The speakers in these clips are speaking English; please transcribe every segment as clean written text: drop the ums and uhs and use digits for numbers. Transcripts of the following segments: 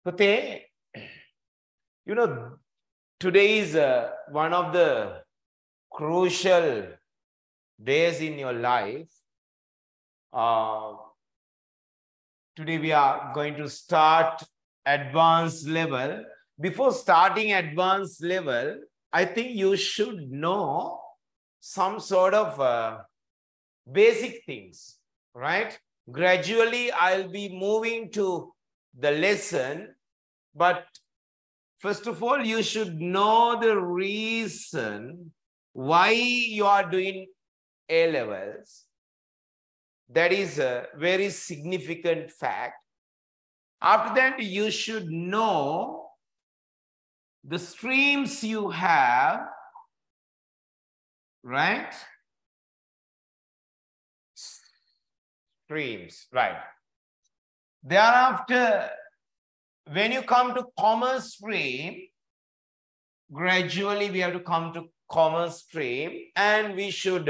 Pute, you know, today is one of the crucial days in your life. Today we are going to start advanced level. Before starting advanced level, I think you should know some sort of basic things, right? Gradually, I'll be moving to the lesson, but first of all, you should know the reason why you are doing A levels. That is a very significant fact. After that, you should know the streams you have, right? Streams, right. Thereafter, when you come to commerce stream, gradually we have to come to commerce stream, and we should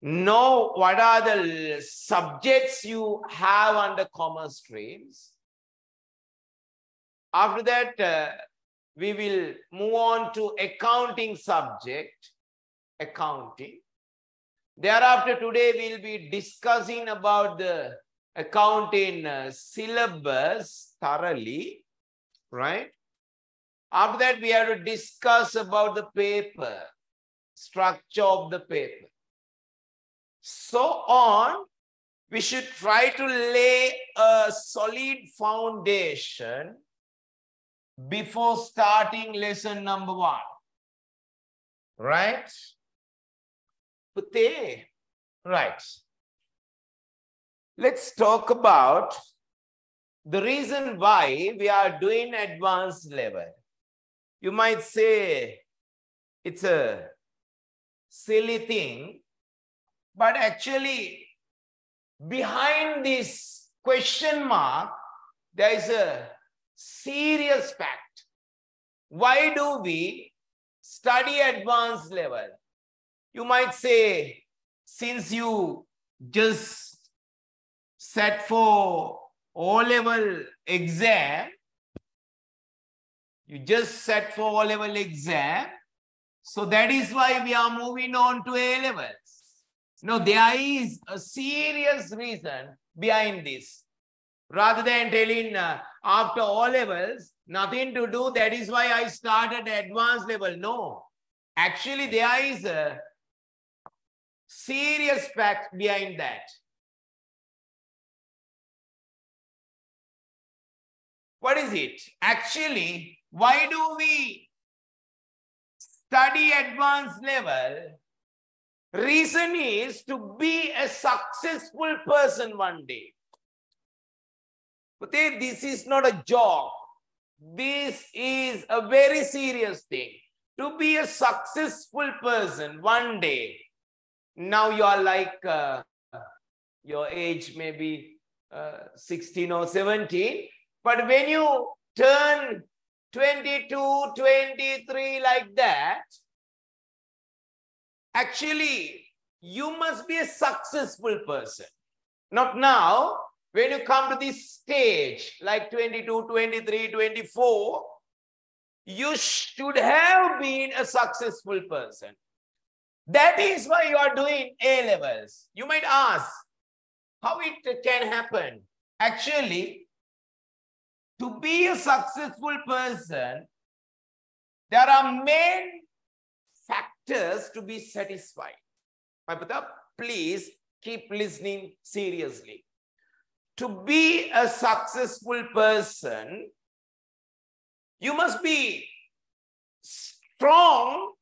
know what are the subjects you have under commerce streams. After that, we will move on to accounting subject, accounting. Thereafter, today we'll be discussing about the accounting syllabus thoroughly, right? After that, we have to discuss about the paper, structure of the paper. So on, we should try to lay a solid foundation before starting lesson number 1. Right? Pute, right. Let's talk about the reason why we are doing advanced level. You might say it's a silly thing, but actually behind this question mark, there is a serious fact. Why do we study advanced level? You might say, since you just sat for O-level exam, so that is why we are moving on to A-levels. No, there is a serious reason behind this. Rather than telling after O-levels, nothing to do, that is why I started advanced level. No, actually there is a serious fact behind that. What is it? Actually, why do we study advanced level? Reason is to be a successful person one day. But this is not a joke. This is a very serious thing. To be a successful person one day. Now you are like, your age may be 16 or 17. But when you turn 22, 23 like that, actually, you must be a successful person. Not now. When you come to this stage, like 22, 23, 24, you should have been a successful person. That is why you are doing A-levels. You might ask, how it can happen? Actually, to be a successful person, there are main factors to be satisfied. Please keep listening seriously. To be a successful person, you must be strong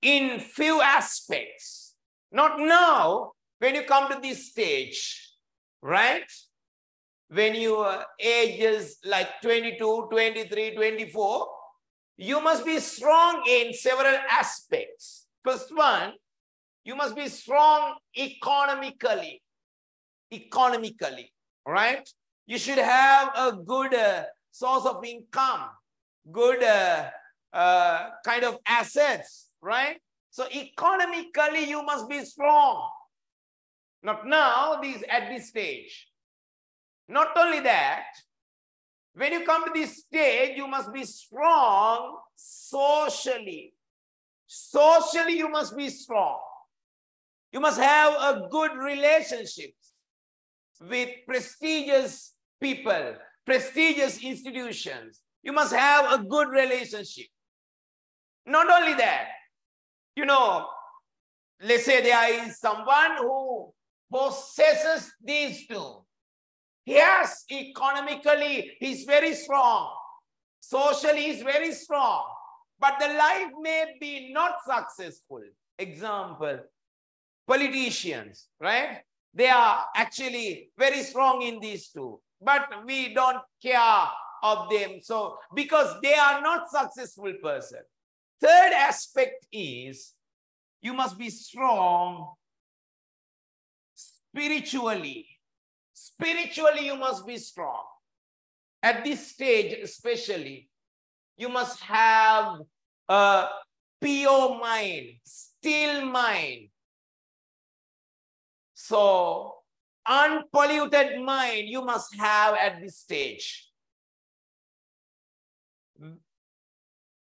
in few aspects. Not now, when you come to this stage, right? When your age is like 22, 23, 24, you must be strong in several aspects. First one, you must be strong economically. Right? You should have a good source of income, good kind of assets, right? So economically, you must be strong. Not now, at this stage. Not only that, when you come to this stage, you must be strong socially. Socially, you must be strong. You must have a good relationships with prestigious people, prestigious institutions. You must have a good relationship. Not only that, you know, let's say there is someone who possesses these two. Yes, economically, he's very strong. Socially, he's very strong. But the life may be not successful. Example, politicians, right? They are actually very strong in these two. But we don't care of them. So, because they are not successful person. Third aspect is, you must be strong spiritually. Spiritually, you must be strong. At this stage, especially, you must have a pure mind, still mind. So, unpolluted mind you must have at this stage.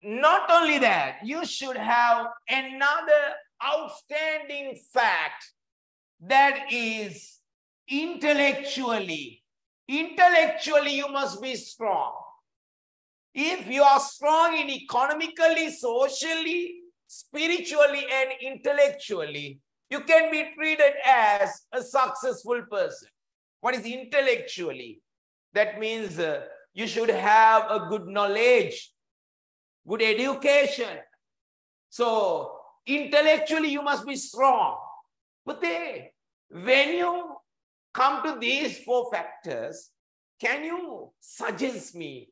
Not only that, you should have another outstanding fact, that is intellectually. Intellectually, you must be strong. If you are strong in economically, socially, spiritually, and intellectually, you can be treated as a successful person. What is intellectually? That means you should have a good knowledge, good education. So, intellectually, you must be strong. But when you come to these four factors, can you suggest me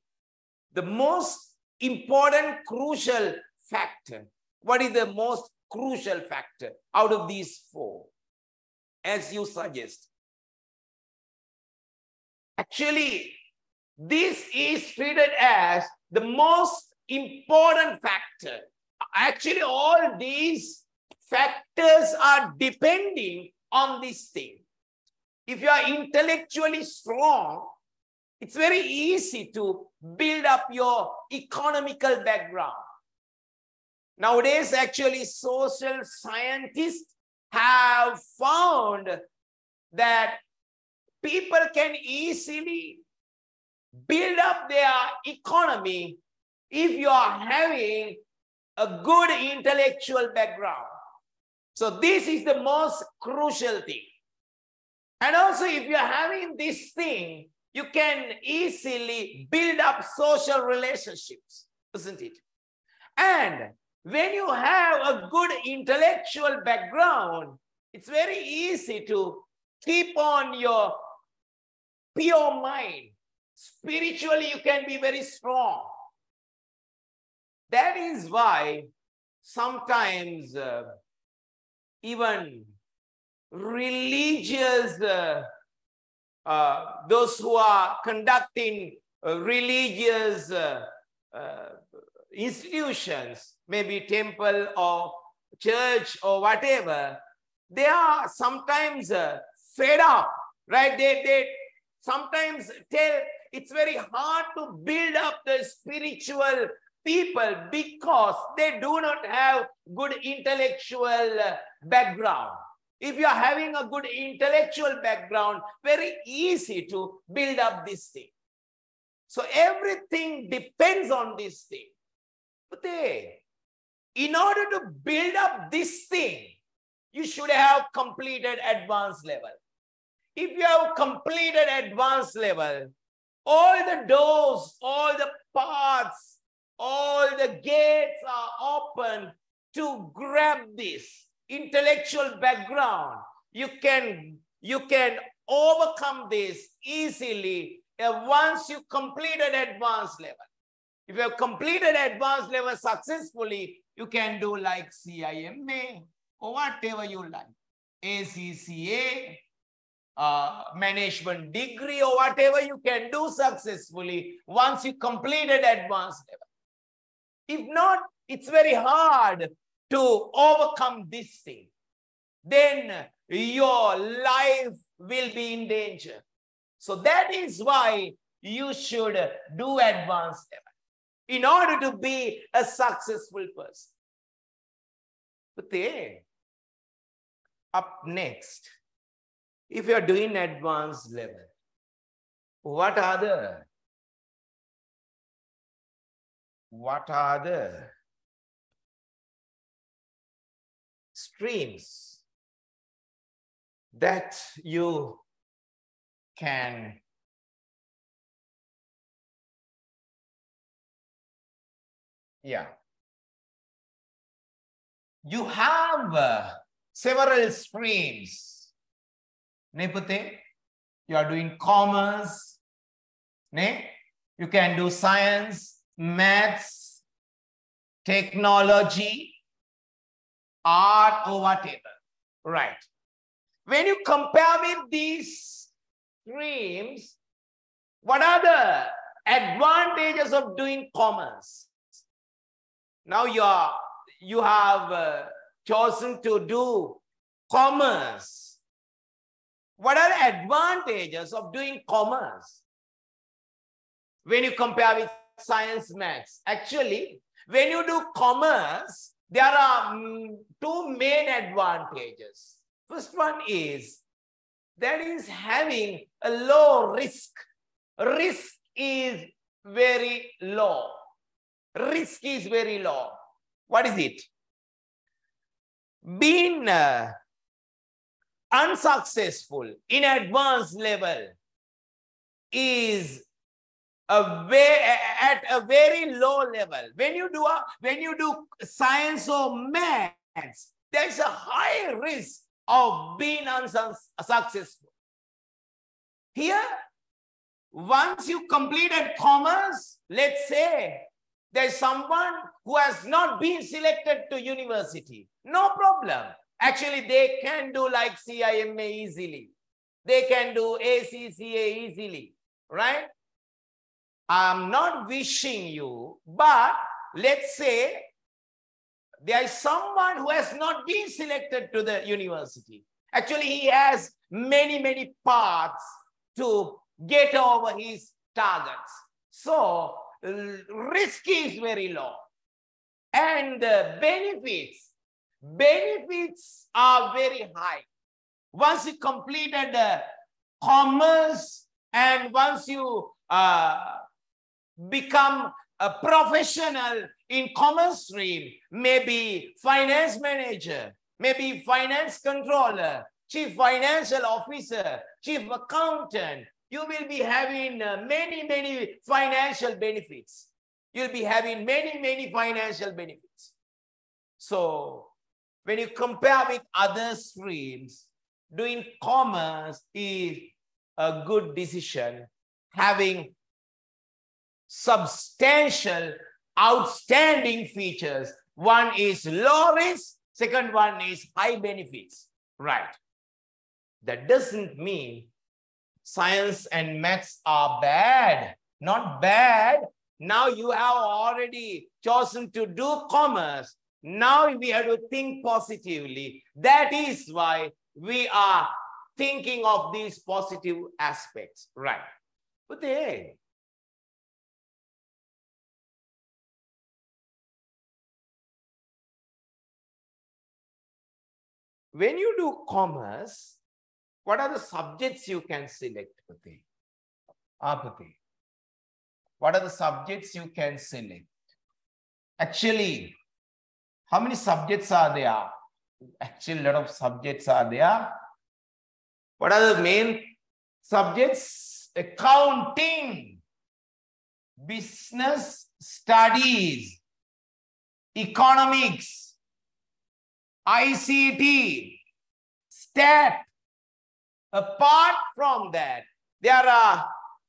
the most important, crucial factor? What is the most crucial factor out of these four, as you suggest? Actually, this is treated as the most important factor. Actually, all these factors are depending on this thing. If you are intellectually strong, it's very easy to build up your economical background. Nowadays, actually, social scientists have found that people can easily build up their economy if you are having a good intellectual background. So this is the most crucial thing. And also, if you're having this thing, you can easily build up social relationships, isn't it? And when you have a good intellectual background, it's very easy to keep on your pure mind. Spiritually, you can be very strong. That is why sometimes even religious, those who are conducting religious institutions, maybe temple or church or whatever, they are sometimes fed up, right? They sometimes tell it's very hard to build up the spiritual people because they do not have good intellectual background. If you are having a good intellectual background, very easy to build up this thing. So everything depends on this thing. But in order to build up this thing, you should have completed advanced level. If you have completed advanced level, all the doors, all the paths, all the gates are open to grab this intellectual background. You can overcome this easily once you completed advanced level. If you have completed advanced level successfully, you can do like CIMA or whatever you like, ACCA, management degree or whatever you can do successfully once you completed advanced level. If not, it's very hard to overcome this thing. Then your life will be in danger. So that is why you should do advanced level in order to be a successful person. But then, up next, if you are doing advanced level, what are the streams that you can you have several streams. Nepute, you are doing commerce, ne? You can do science, maths, technology, art, or whatever. Right. When you compare with these streams, what are the advantages of doing commerce? Now you have chosen to do commerce. What are the advantages of doing commerce? When you compare with science, maths, actually, when you do commerce, there are two main advantages. First one is that is having a low risk. Risk is very low. Risk is very low. What is it? Being unsuccessful in advanced level is at a very low level. When you do science or maths, there's a high risk of being unsuccessful. Here, once you completed commerce, let's say there's someone who has not been selected to university. No problem. Actually, they can do like CIMA easily. They can do ACCA easily, right? I'm not wishing you, but let's say there is someone who has not been selected to the university. Actually, he has many paths to get over his targets. So, risk is very low. And benefits are very high. Once you completed commerce and once you become a professional in commerce stream, maybe finance manager, maybe finance controller, chief financial officer, chief accountant, you will be having many financial benefits. You'll be having many financial benefits. So when you compare with other streams, doing commerce is a good decision, having substantial, outstanding features. One is low risk, second one is high benefits. Right. That doesn't mean science and maths are bad. Not bad. Now you have already chosen to do commerce. Now we have to think positively. That is why we are thinking of these positive aspects. Right. But then, when you do commerce, what are the subjects you can select, Pati? Pati. What are the subjects you can select? Actually, how many subjects are there? Actually, a lot of subjects are there. What are the main subjects? Accounting, business studies, economics, ICT, stat. Apart from that, there are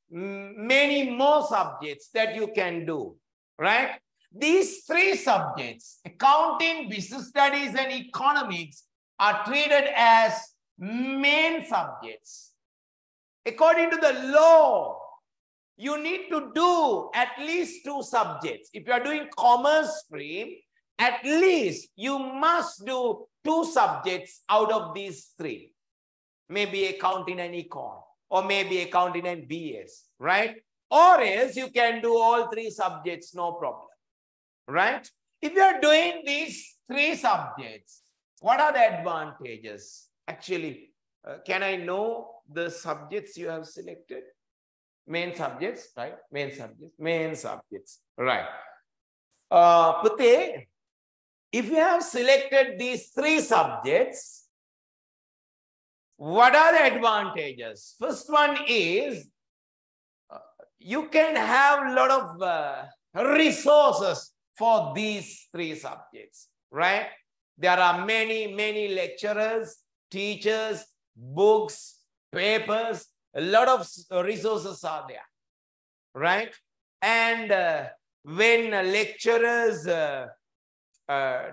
many more subjects that you can do, right? These three subjects, accounting, business studies, and economics, are treated as main subjects. According to the law, you need to do at least 2 subjects. If you are doing commerce stream, at least you must do 2 subjects out of these 3. Maybe accounting and econ. or maybe accounting and BS, right? Or else you can do all three subjects, no problem, right? If you are doing these three subjects, what are the advantages? Actually, can I know the subjects you have selected? Main subjects, right? Main subjects, right? Pute, if you have selected these three subjects, what are the advantages? First one is you can have a lot of resources for these three subjects, right? There are many lecturers, teachers, books, papers, a lot of resources are there, right? And when lecturers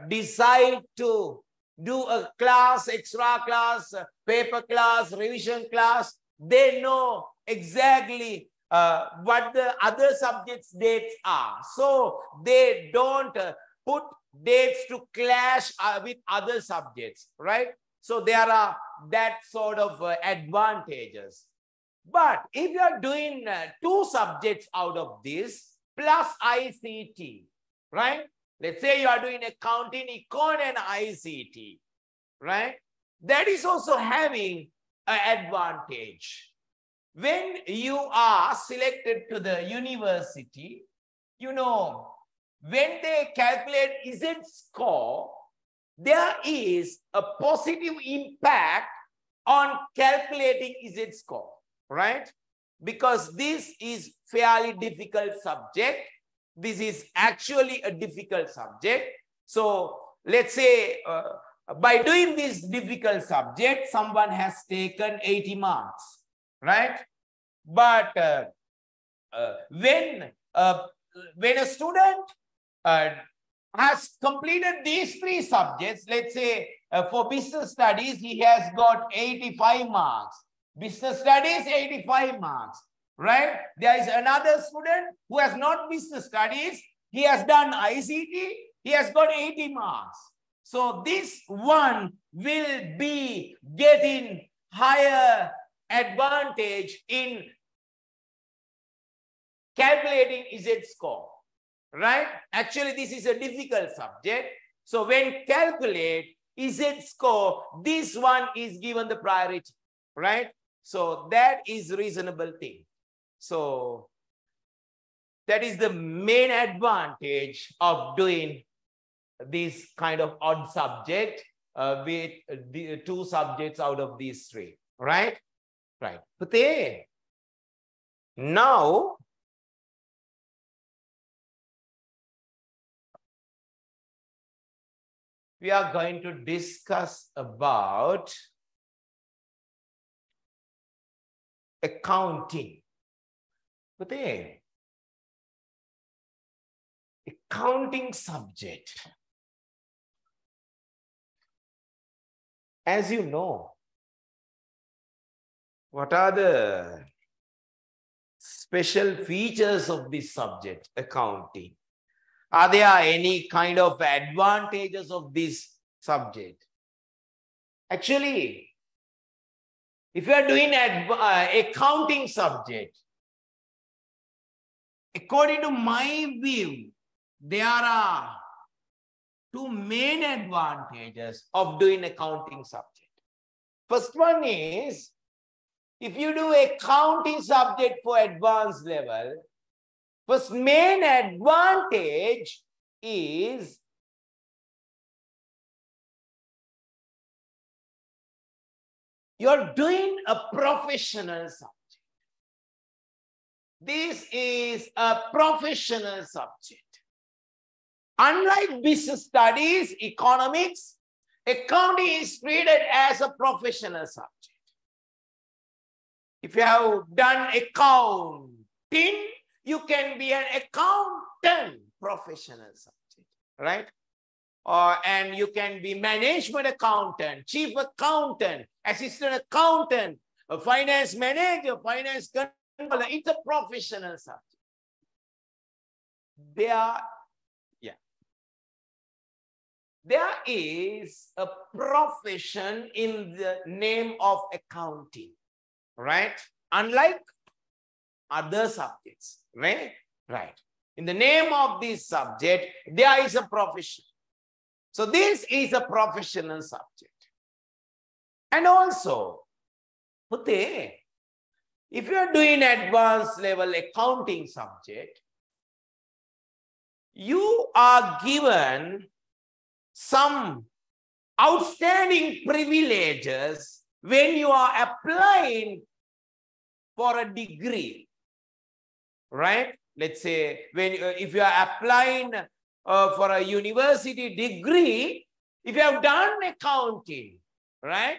decide to do a class, extra class, paper class, revision class, they know exactly what the other subjects' dates are. So they don't put dates to clash with other subjects, right? So there are that sort of advantages. But if you are doing two subjects out of this plus ICT, right? Let's say you are doing accounting, econ, and ICT, right? That is also having an advantage. When you are selected to the university, you know, when they calculate Z score, there is a positive impact on calculating Z score, right? Because this is fairly difficult subject. This is actually a difficult subject. So let's say by doing this difficult subject, someone has taken 80 marks, right? But when a student has completed these three subjects, let's say for business studies, he has got 85 marks. Business studies, 85 marks, right? There is another student who has not business studies. He has done ICT. He has got 80 marks. So this one will be getting higher advantage in calculating Z score, right? Actually, this is a difficult subject. So when calculate Z score, this one is given the priority, right? So that is reasonable thing. So that is the main advantage of doing this kind of odd subject with the two subjects out of these three, right? Right. Pute, now we are going to discuss about accounting. Pute, accounting subject. As you know, what are the special features of this subject, accounting? Are there any kind of advantages of this subject? Actually, if you are doing accounting subject, according to my view, there are two main advantages of doing accounting subject. First one is, if you do accounting subject for advanced level, first main advantage is you're doing a professional subject. This is a professional subject. Unlike business studies, economics, accounting is treated as a professional subject. If you have done accounting, you can be an accountant, professional subject, right? And you can be management accountant, chief accountant, assistant accountant, a finance manager, finance controller. It's a professional subject. There is a profession in the name of accounting, right? unlike other subjects, right? Right. In the name of this subject, there is a profession. So this is a professional subject. And also, Pute, if you are doing advanced level accounting subject, you are given some outstanding privileges when you are applying for a degree, right? Let's say if you are applying for a university degree, if you have done accounting, right,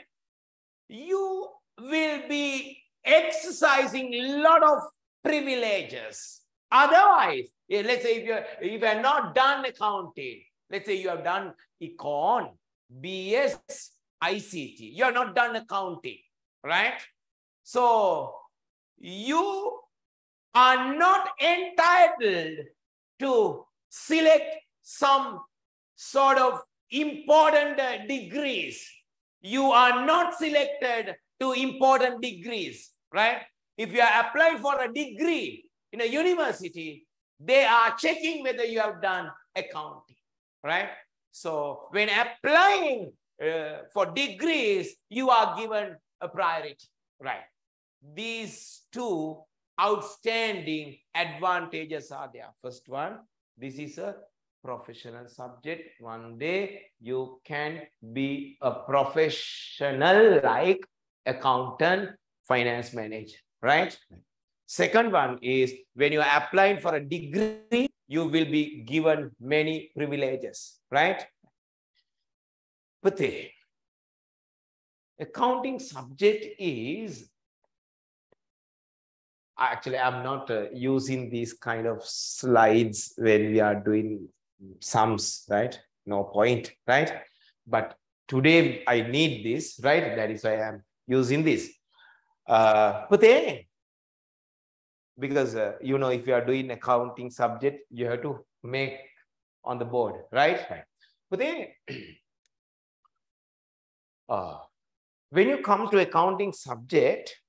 you will be exercising a lot of privileges. Otherwise, let's say if you have not done accounting, let's say you have done Econ, BS, ICT, you have not done accounting, right? So you are not entitled to select some sort of important degrees. You are not selected to important degrees, right? If you are applying for a degree in a university, they are checking whether you have done accounting, right? So when applying for degrees, you are given a priority, right? These two outstanding advantages are there. First one, this is a professional subject. One day you can be a professional like accountant, finance manager, right? Second one is when you are applying for a degree, you will be given many privileges, right? But the accounting subject is, actually, I'm not using these kind of slides when we are doing sums, right? No point, right? But today I need this, right? That is why I'm using this. But then, because, you know, if you are doing accounting subject, you have to make on the board, right? But then, when you come to accounting subject,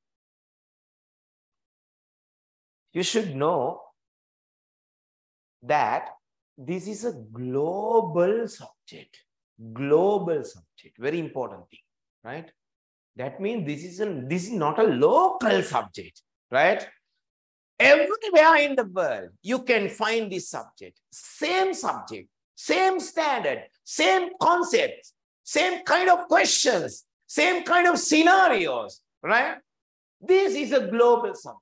you should know that this is a global subject, very important thing, right? That means this is not a local subject, right? Everywhere in the world, you can find this subject, same standard, same concepts, same kind of questions, same kind of scenarios, right? This is a global subject.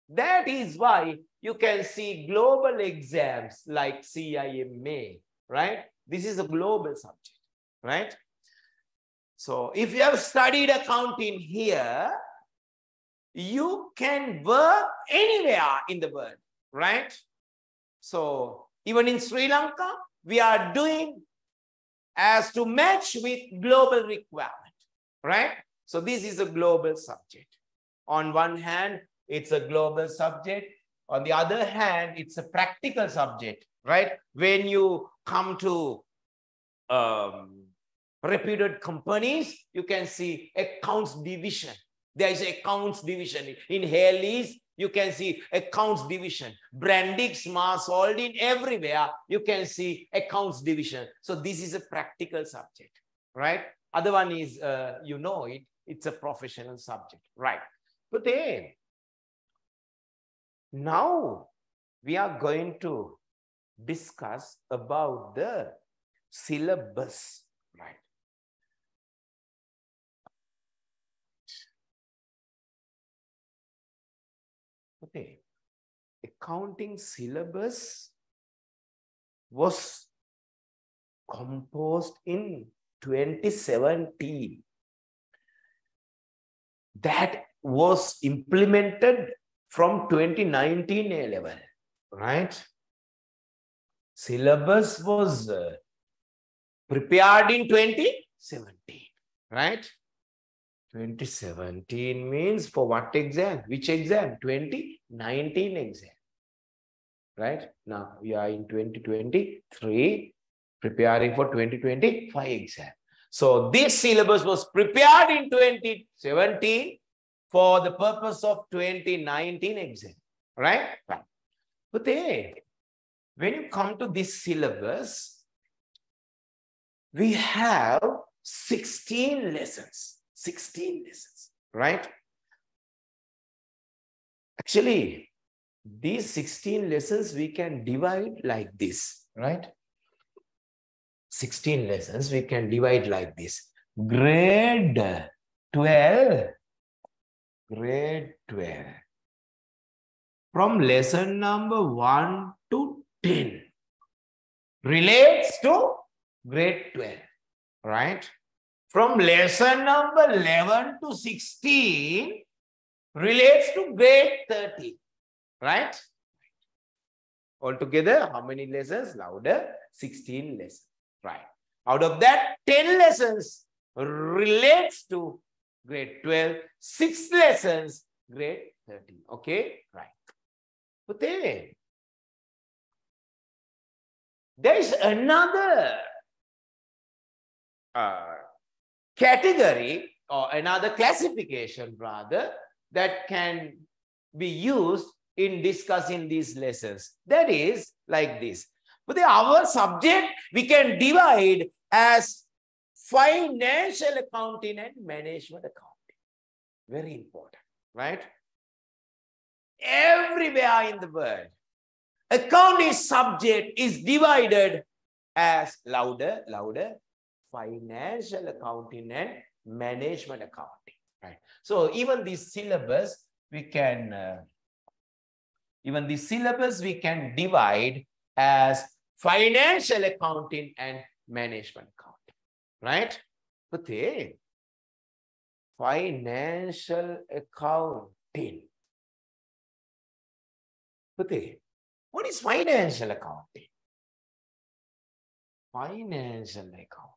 That is why you can see global exams like CIMA, right? This is a global subject, right? So if you have studied accounting here, you can work anywhere in the world, right? So even in Sri Lanka, we are doing as to match with global requirement, right? So this is a global subject. On one hand, it's a global subject. On the other hand, it's a practical subject, right? When you come to reputed companies, you can see accounts division. There is accounts division. In Haley's, you can see accounts division. Brandix, Mars Holding, everywhere, you can see accounts division. So this is a practical subject, right? Other one is, you know it, it's a professional subject, right? But then, now we are going to discuss about the syllabus, right? Okay. Accounting syllabus was composed in 2017. That was implemented from 2019 A level, right? Syllabus was prepared in 2017, right? 2017 means for what exam? Which exam? 2019 exam, right? Now we are in 2023, preparing for 2025 exam. So this syllabus was prepared in 2017 for the purpose of 2019 exam, right? Right. But then, when you come to this syllabus, we have 16 lessons. 16 lessons, right? Actually, these 16 lessons we can divide like this, right? 16 lessons we can divide like this. Grade 12. Grade 12. From lesson number 1 to 10 relates to grade 12, right? From lesson number 11 to 16 relates to grade 13, right? Altogether, how many lessons? Louder, 16 lessons, right? Out of that, 10 lessons relates to grade 12, 6 lessons, grade 13, okay? Right. But then, there is another category or another classification rather that can be used in discussing these lessons. That is like this. But our subject we can divide as financial accounting and management accounting. Very important, right? Everywhere in the world, accounting subject is divided as louder, financial accounting and management accounting, right? So even this syllabus we can divide as financial accounting and management accounting, right? But financial accounting. But what is financial accounting? Financial accounting.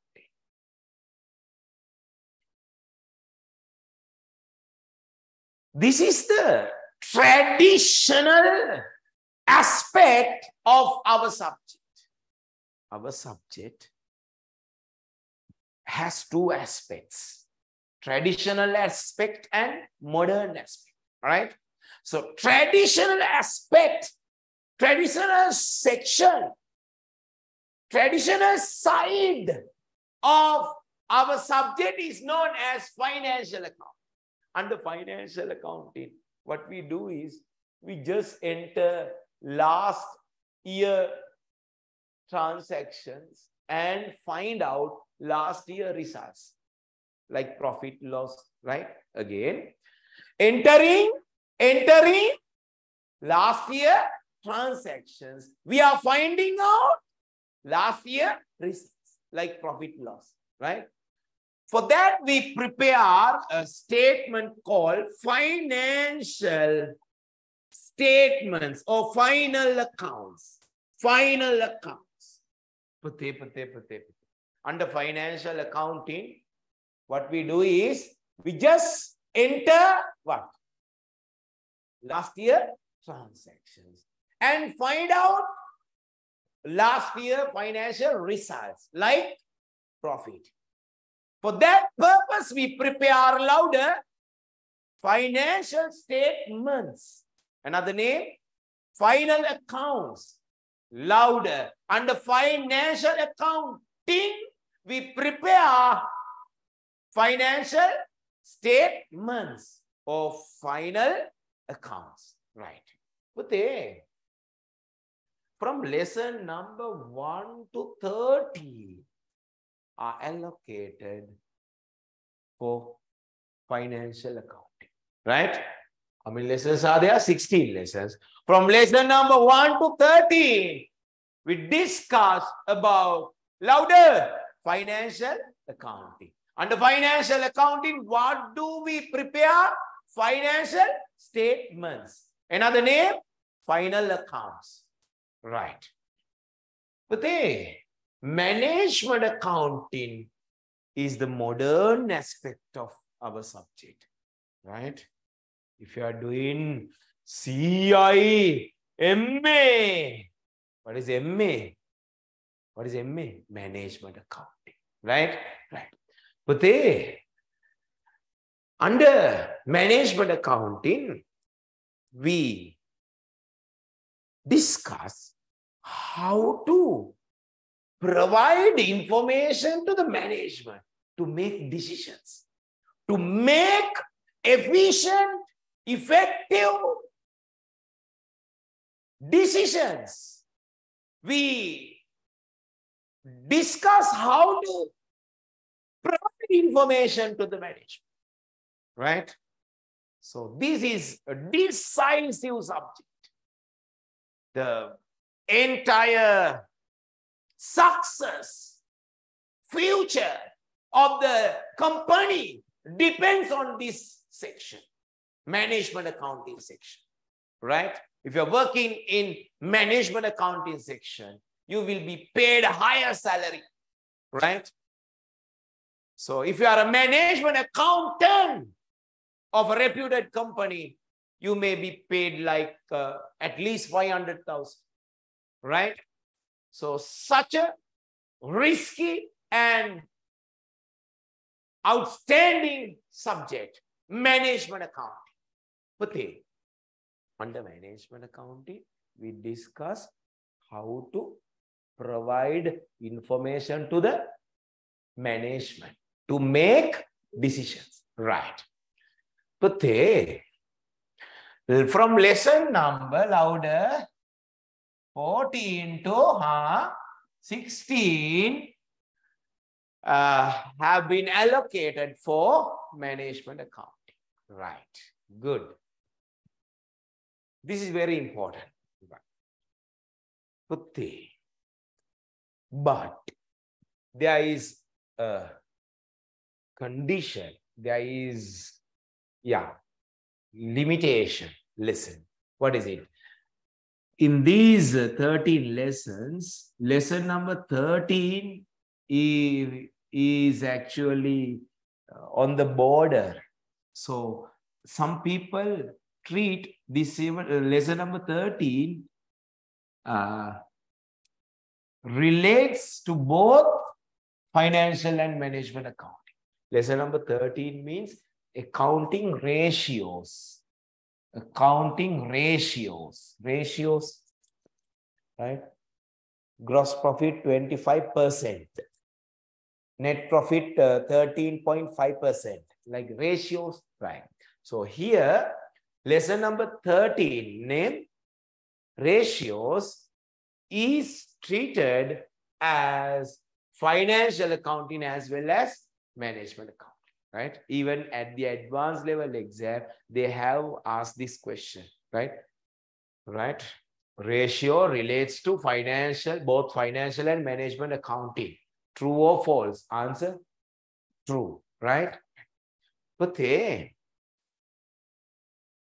This is the traditional aspect of our subject. Our subject has two aspects, traditional aspect and modern aspect, right? So traditional aspect, traditional section, traditional side of our subject is known as financial accounting. Under financial accounting, what we do is we just enter last year transactions and find out last year results, like profit loss, right? Again, entering last year transactions, we are finding out last year results, like profit loss, right? For that, we prepare a statement called financial statements or final accounts. Final accounts. Under financial accounting, what we do is we just enter what? Last year transactions and find out last year financial results like profit. For that purpose, we prepare louder financial statements. Another name, final accounts. Louder. Under financial accounting, we prepare financial statements or final accounts. Right. But from lesson number 1 to 30 are allocated for financial accounting. Right? How many lessons are there? 16 lessons. From lesson number 1 to 13, we discuss about louder financial accounting. Under financial accounting, what do we prepare? Financial statements. Another name, final accounts. Right. But management accounting is the modern aspect of our subject. Right? If you are doing CI, MA, what is MA? What is MA? Management accounting. Right? Right. But Under management accounting, we discuss how to provide information to the management to make decisions, to make efficient, effective decisions. We discuss how to provide information to the management, right? So this is a decisive subject. The entire success, future of the company depends on this section, management accounting section, right? If you're working in management accounting section, you will be paid a higher salary, right? So if you are a management accountant of a reputed company, you may be paid like at least 500,000, right? So such a risky and outstanding subject, management accounting. But under management accounting, we discuss how to provide information to the management to make decisions, right? But from lesson number louder 14 to 16 have been allocated for management accounting, right? Good. This is very important. But there is a condition, there is, limitation. Listen, what is it? In these 13 lessons, lesson number 13 is actually on the border. So some people treat this lesson number 13 relates to both financial and management accounting. Lesson number 13 means accounting ratios. Accounting ratios. Ratios, right? Gross profit 25%. Net profit 13.5%. Like ratios, right? So here, lesson number 13, name ratios, is treated as financial accounting as well as management accounting, right? Even at the advanced level exam, they have asked this question, right? Right? Ratio relates to financial, both financial and management accounting. True or false? Answer, true, right? But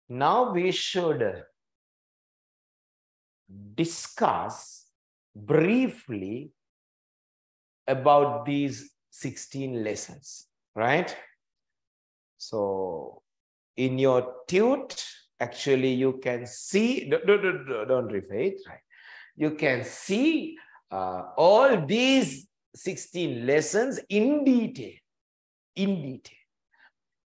now we should discuss briefly about these 16 lessons, right? So in your tute, actually you can see, don't refer it, right? You can see all these 16 lessons in detail,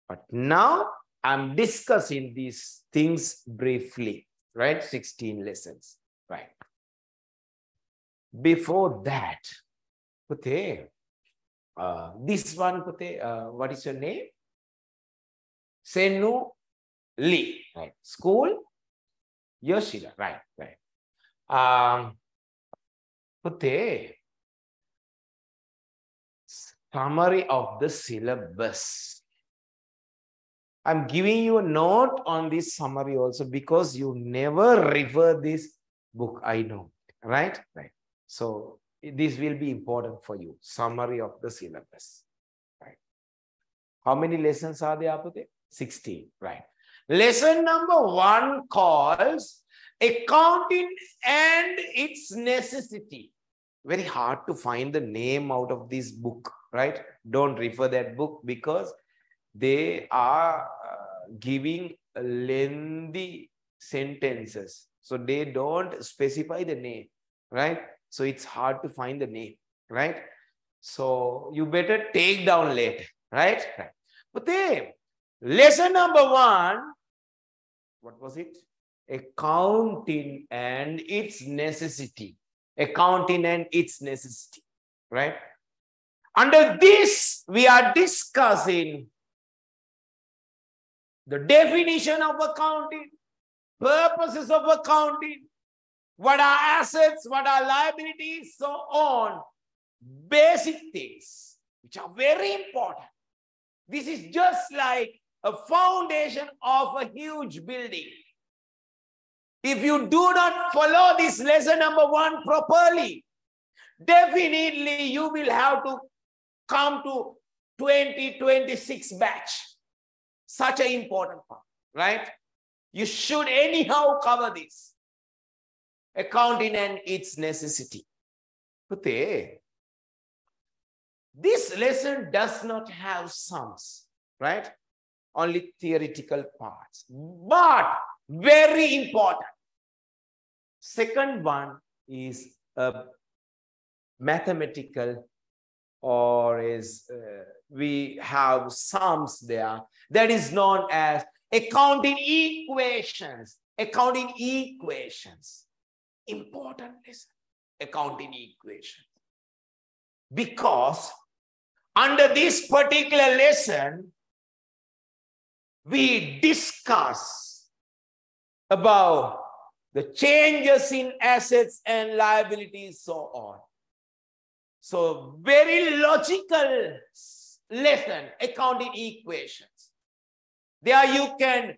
But now I'm discussing these things briefly, right? 16 lessons, right? Before that, Pute, this one, Pute, what is your name? Senu Lee, right? School? Yoshida, right, right. Pute, summary of the syllabus. I'm giving you a note on this summary also because you never refer this book, I know, right? Right. So this will be important for you. Summary of the syllabus, right? How many lessons are there, Apute? 16, right? Lesson number 1 calls accounting and its necessity. Very hard to find the name out of this book, right? Don't refer that book because they are giving lengthy sentences. So they don't specify the name, right? So it's hard to find the name, right? So you better take down later, right? But Lesson number 1, what was it? Accounting and its necessity. Accounting and its necessity, right? Under this, we are discussing the definition of accounting, purposes of accounting, what are assets, what are liabilities, so on. Basic things, which are very important. This is just like a foundation of a huge building. If you do not follow this lesson number 1 properly, definitely you will have to come to 2026 batch. Such an important part, right? You should anyhow cover this. Accounting and its necessity. Pute, this lesson does not have sums, right? Only theoretical parts, but very important. Second one is a mathematical, or we have sums there, that is known as accounting equations. Accounting equations. Important lesson. Accounting equations. Because under this particular lesson, we discuss about the changes in assets and liabilities, so on. So very logical lesson, accounting equations. There you can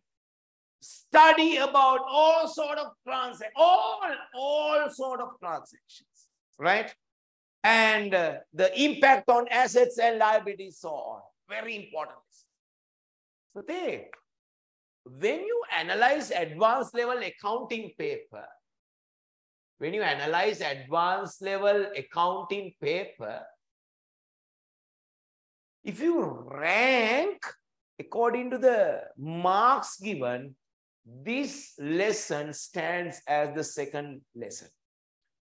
study about all sort of transactions, all sort of transactions, right? And the impact on assets and liabilities, so on. Very important. So when you analyze advanced level accounting paper, if you rank according to the marks given, this lesson stands as the second lesson,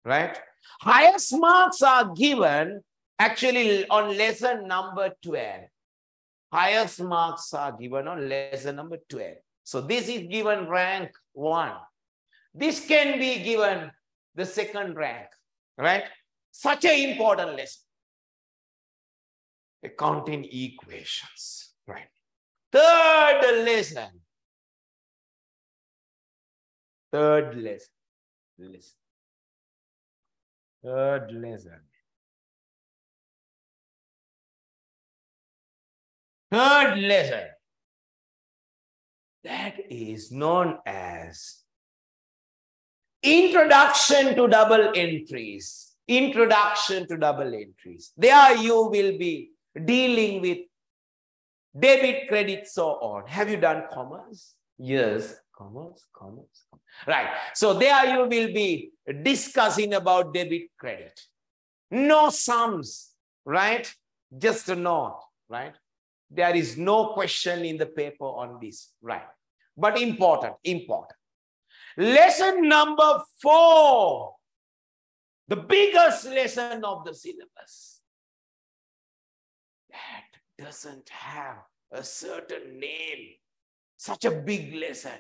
right? Highest marks are given actually on lesson number 12. Highest marks are given on lesson number 12. So this is given rank 1. This can be given the second rank, right? Such an important lesson. Accounting equations, right? Third lesson. Third lesson. That is known as Introduction to Double Entries. Introduction to Double Entries. There you will be dealing with debit, credit, so on. Have you done commerce? Yes. Commerce. Right. So there you will be discussing about debit, credit. No sums, right? Just a note, right? There is no question in the paper on this, right? But important. Lesson number 4, the biggest lesson of the syllabus. That doesn't have a certain name. Such a big lesson,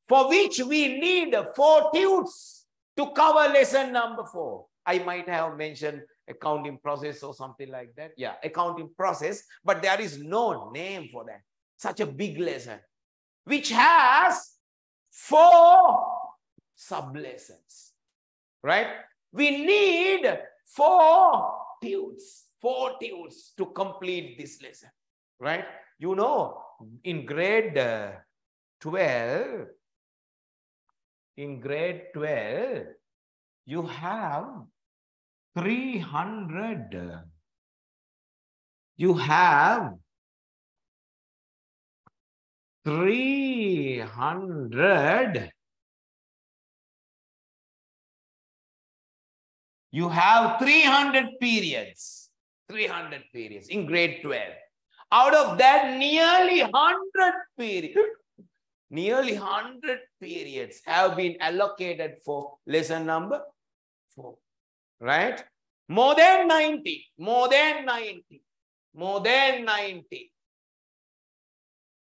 for which we need 4 tunes to cover lesson number 4. I might have mentioned accounting process or something like that. Yeah, accounting process, but there is no name for that. Such a big lesson, which has 4 sub-lessons, right? We need 4 tunes to complete this lesson, right? You know, in grade 12, you have 300. You have 300. You have 300 periods. 300 periods in grade 12. Out of that, nearly 100 periods have been allocated for lesson number 4, right? More than 90.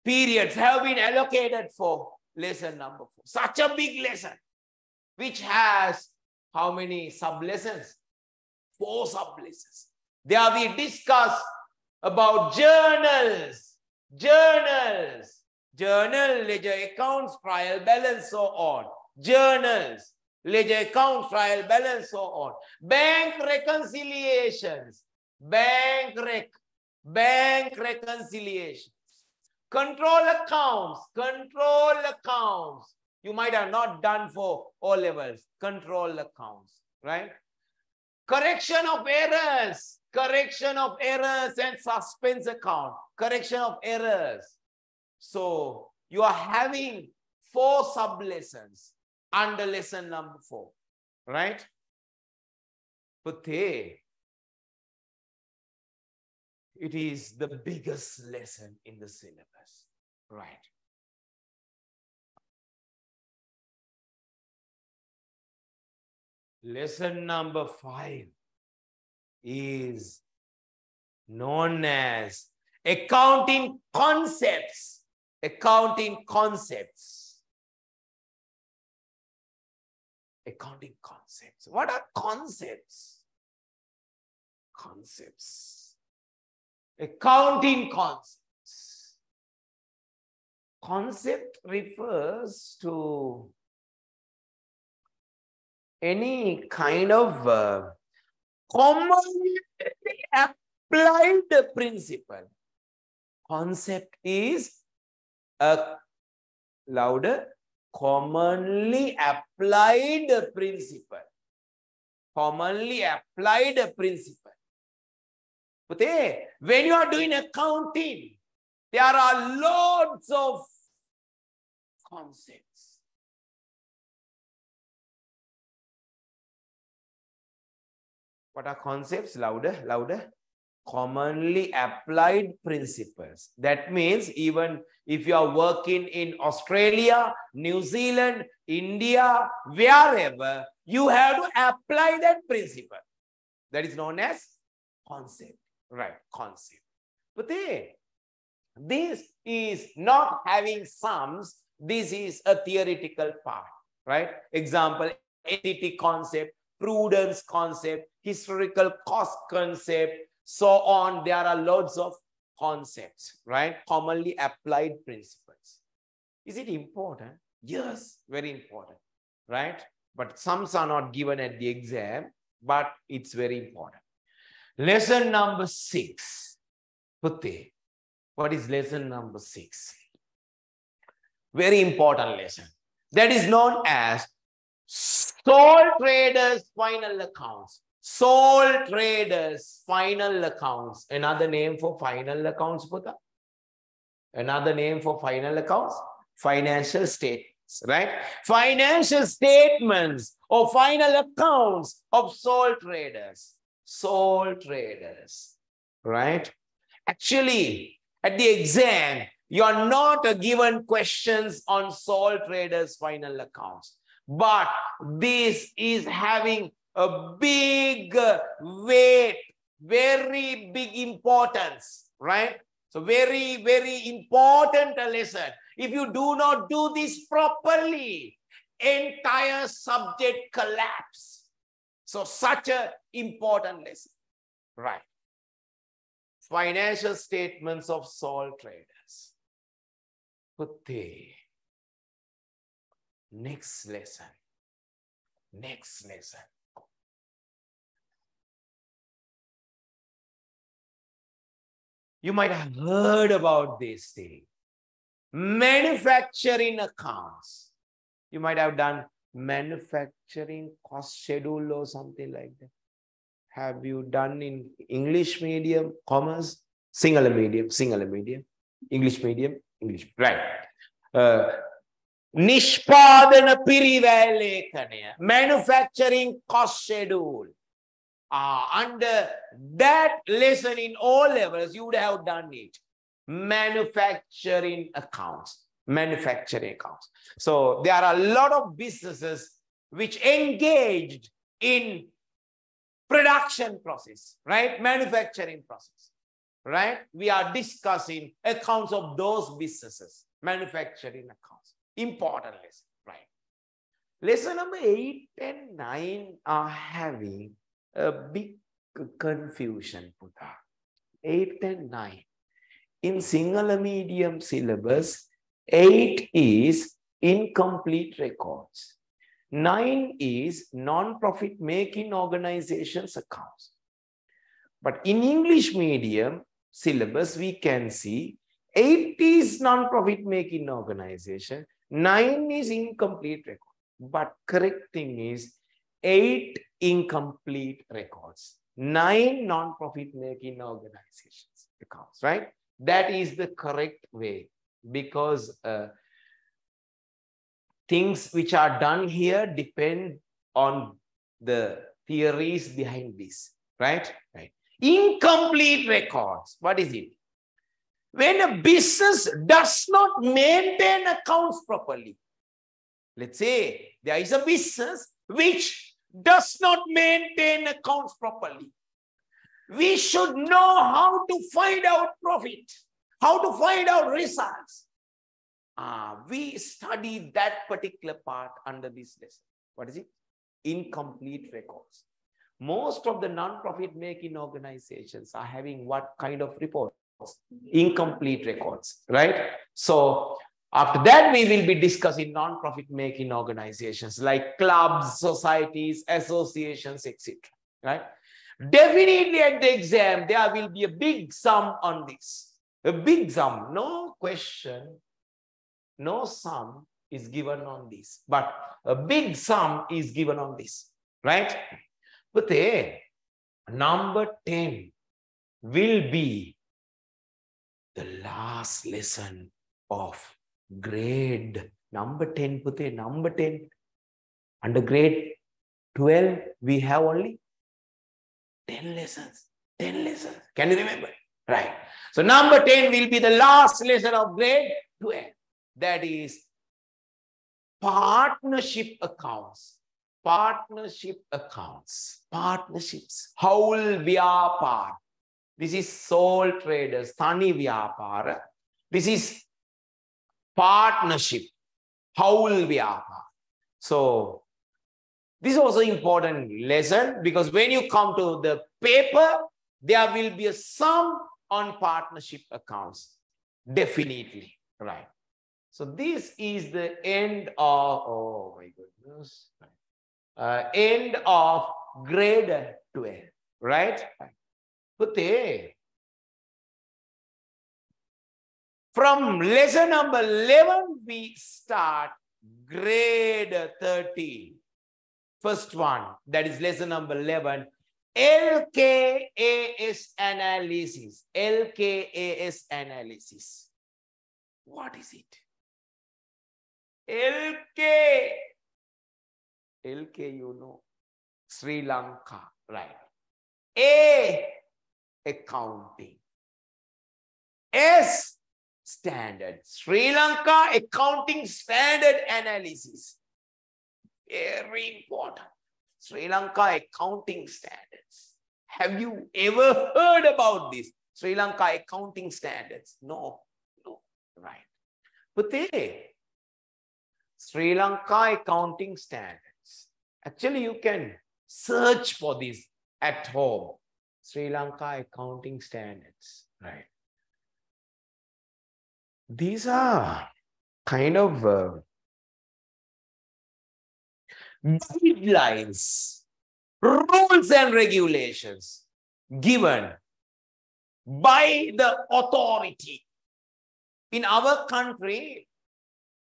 periods have been allocated for lesson number 4. Such a big lesson, which has how many sub-lessons? 4 sub-lessons. There we discuss about journals, journal, ledger accounts, trial balance, so on. Journals, ledger accounts, trial balance, so on. Bank reconciliations, bank reconciliations. Control accounts. You might have not done for O levels. Control accounts, right? Correction of errors and suspense account. Correction of errors. So you are having 4 sub-lessons under lesson number 4, right? But it is the biggest lesson in the syllabus, right? Lesson number 5 is known as accounting concepts. Accounting concepts. Accounting concepts. What are concepts? Concepts. Accounting concepts. Concept refers to any kind of commonly applied principle. Concept is a louder, commonly applied principle. Commonly applied principle. But when you are doing accounting, there are loads of concepts. What are concepts? Louder. Commonly applied principles. That means even if you are working in Australia, New Zealand, India, wherever, you have to apply that principle. That is known as concept. Right, concept. But this is not having sums. This is a theoretical part. Right? Example, entity concept, prudence concept, historical cost concept, so on. There are loads of concepts, right? Commonly applied principles. Is it important? Yes, very important, right? But sums are not given at the exam, but it's very important. Lesson number 6. Putte. What is lesson number 6? Very important lesson. That is known as sole traders' final accounts. Sole traders' final accounts. Another name for final accounts, Puta? Another name for final accounts? Financial statements, right? Financial statements or final accounts of sole traders. Sole traders, right? Actually, at the exam, you are not given questions on sole traders' final accounts. But this is having a big weight, very big importance, right? So very, very important lesson. If you do not do this properly, entire subject collapse. So such an important lesson, right? Financial statements of sole traders. Putte. Next lesson. Next lesson. You might have heard about this thing. Manufacturing accounts. You might have done manufacturing cost schedule or something like that. Have you done in English medium, commerce? Singular medium, English medium, English. Right. Nishpadana Pirivalekhanaya. Manufacturing cost schedule. Under that lesson in all levels, you would have done it. Manufacturing accounts. Manufacturing accounts. So there are a lot of businesses which engaged in production process, right? Manufacturing process. right? We are discussing accounts of those businesses, manufacturing accounts. Important lesson, right? Lesson number 8 and 9 are having a big confusion, Putha. 8 and 9. In Sinhala medium syllabus, 8 is incomplete records. 9 is non-profit making organizations accounts. But in English medium syllabus, we can see 8 is non-profit making organization, 9 is incomplete record. But correct thing is 8 incomplete records, 9 non-profit making organizations accounts, right? That is the correct way, because things which are done here depend on the theories behind this, right? Right. Incomplete records. What is it? When a business does not maintain accounts properly. Let's say there is a business which does not maintain accounts properly. We should know how to find out profit, how to find out results. We study that particular part under this lesson. What is it? Incomplete records. Most of the non-profit making organizations are having what kind of reports? Incomplete records, right? So after that, we will be discussing non-profit making organizations like clubs, societies, associations, etc. Right? Definitely at the exam, there will be a big sum on this. A big sum, no question, no sum is given on this, but a big sum is given on this, right? But number 10 will be the last lesson of grade number 10. Pute, number 10. Under grade 12, we have only 10 lessons. 10 lessons. Can you remember? Right. So number 10 will be the last lesson of grade 12. That is partnership accounts. Partnership accounts. Partnerships. Whole vyapar. This is sole traders. Thani vyapara. This is partnership. Whole vyapar. So this is also important lesson, because when you come to the paper, there will be a sum on partnership accounts. Definitely. Right. So this is the end of, oh my goodness, end of grade 12, right? But from lesson number 11, we start grade 13. First one, that is lesson number 11, LKAS analysis. LKAS analysis. What is it? LK, you know, Sri Lanka, right? A, accounting. S, standard. Sri Lanka accounting standard analysis. Very important. Sri Lanka accounting standards. Have you ever heard about this? Sri Lanka accounting standards? No, no, right. But Sri Lanka accounting standards. Actually, you can search for this at home. Sri Lanka accounting standards, right? These are kind of guidelines, rules and regulations given by the authority. In our country,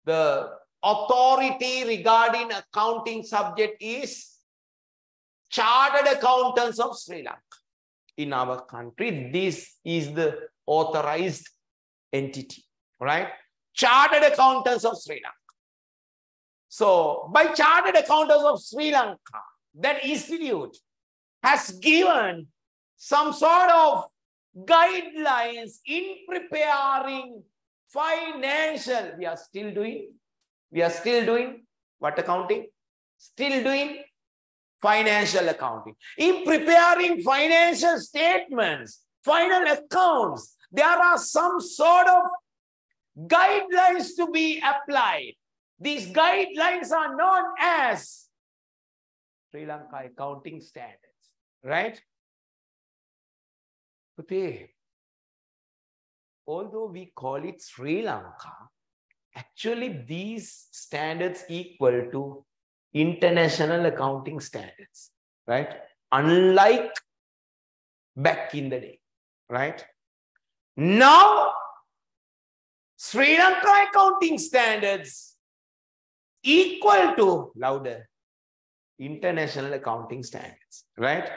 the authority regarding accounting subject is Chartered Accountants of Sri Lanka. In our country, this is the authorized entity, right? Chartered Accountants of Sri Lanka. So, by Chartered Accountants of Sri Lanka, that institute has given some sort of guidelines in preparing financial. We are still doing what accounting? Still doing financial accounting. In preparing financial statements, final accounts, there are some sort of guidelines to be applied. These guidelines are known as Sri Lanka accounting standards, right? But although we call it Sri Lanka, actually these standards equal to international accounting standards, right? Unlike back in the day, right? Now, Sri Lanka accounting standards equal to, louder, international accounting standards, right?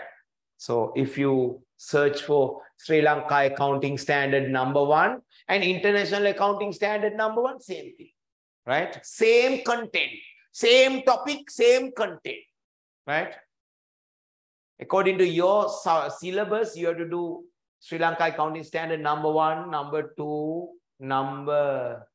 So if you search for Sri Lanka accounting standard #1 and international accounting standard #1, same thing, right? Same content, same topic, same content, right? According to your syllabus, you have to do Sri Lanka accounting standard #1, #2, number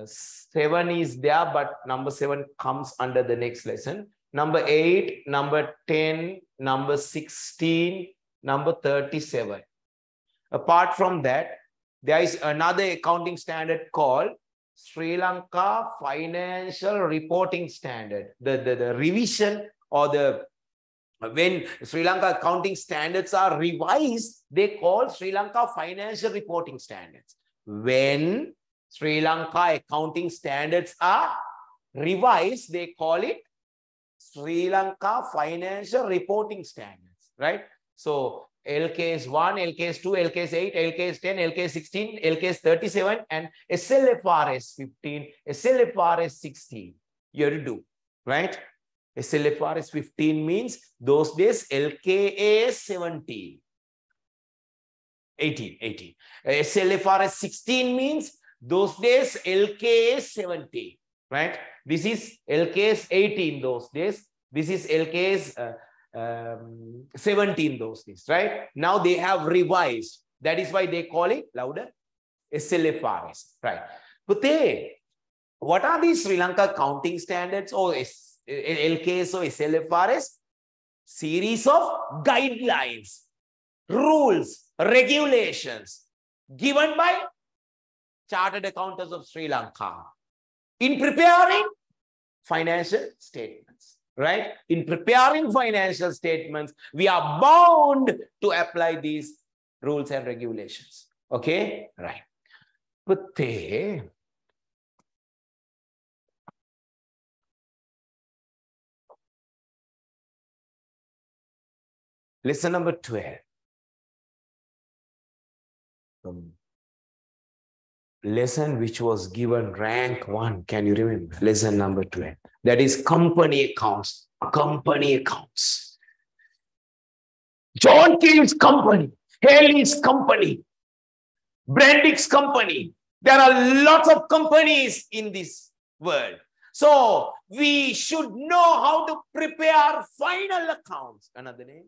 7 is there, but number 7 comes under the next lesson. Number 8, number 10, number 16, number 37. Apart from that, there is another accounting standard called Sri Lanka Financial Reporting Standard. The revision or when Sri Lanka accounting standards are revised, they call Sri Lanka Financial Reporting Standards. When Sri Lanka accounting standards are revised, they call it Sri Lanka Financial Reporting Standards, right? So LKS 1, LKS 2, LKS 8, LKS 10, LKS 16, LKS 37, and SLFRS 15, SLFRS 16. You have to do, right? SLFRS 15 means those days LKA 17. 18. SLFRS 16 means those days LKA 17, right? This is LKS 18 those days. This is LKS 17 those days, right? Now they have revised. That is why they call it, louder, SLFRS, right? But what are these Sri Lanka accounting standards or LKS or SLFRS? Series of guidelines, rules, regulations given by Chartered Accountants of Sri Lanka in preparing financial statements, right? In preparing financial statements, we are bound to apply these rules and regulations, okay? Right. But lesson number 12. Lesson which was given rank 1. Can you remember? Lesson number 12. That is company accounts. Company accounts. John Keel's company. Haley's company. Brandick's company. There are lots of companies in this world. So we should know how to prepare final accounts. Another name.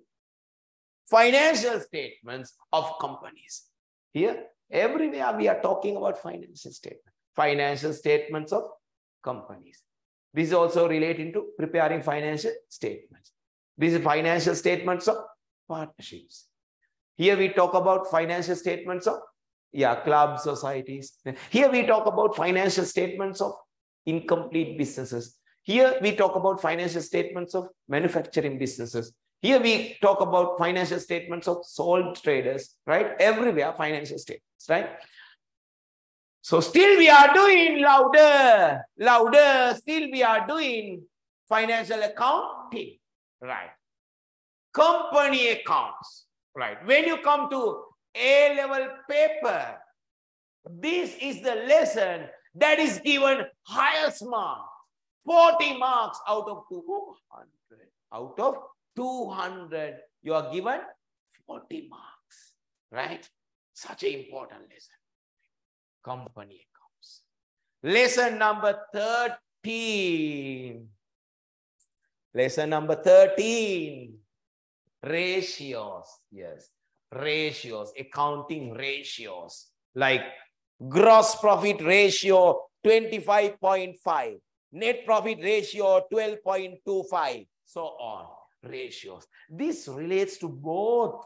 Financial statements of companies. Here, everywhere we are talking about financial statements. Financial statements of companies. This is also relating to preparing financial statements. This is financial statements of partnerships. Here we talk about financial statements of clubs, societies. Here we talk about financial statements of incomplete businesses. Here we talk about financial statements of manufacturing businesses. Here we talk about financial statements of sole traders, right? Everywhere financial statements, right? So still we are doing louder, still we are doing financial accounting, right? Company accounts, right? When you come to A-level paper, this is the lesson that is given highest mark, 40 marks out of 200. Out of 200, you are given 40 marks, right? Such an important lesson. Company accounts. Lesson number 13. Lesson number 13. Ratios. Yes. Ratios. Accounting ratios. Like gross profit ratio 25.5. Net profit ratio 12.25. So on. Ratios. This relates to both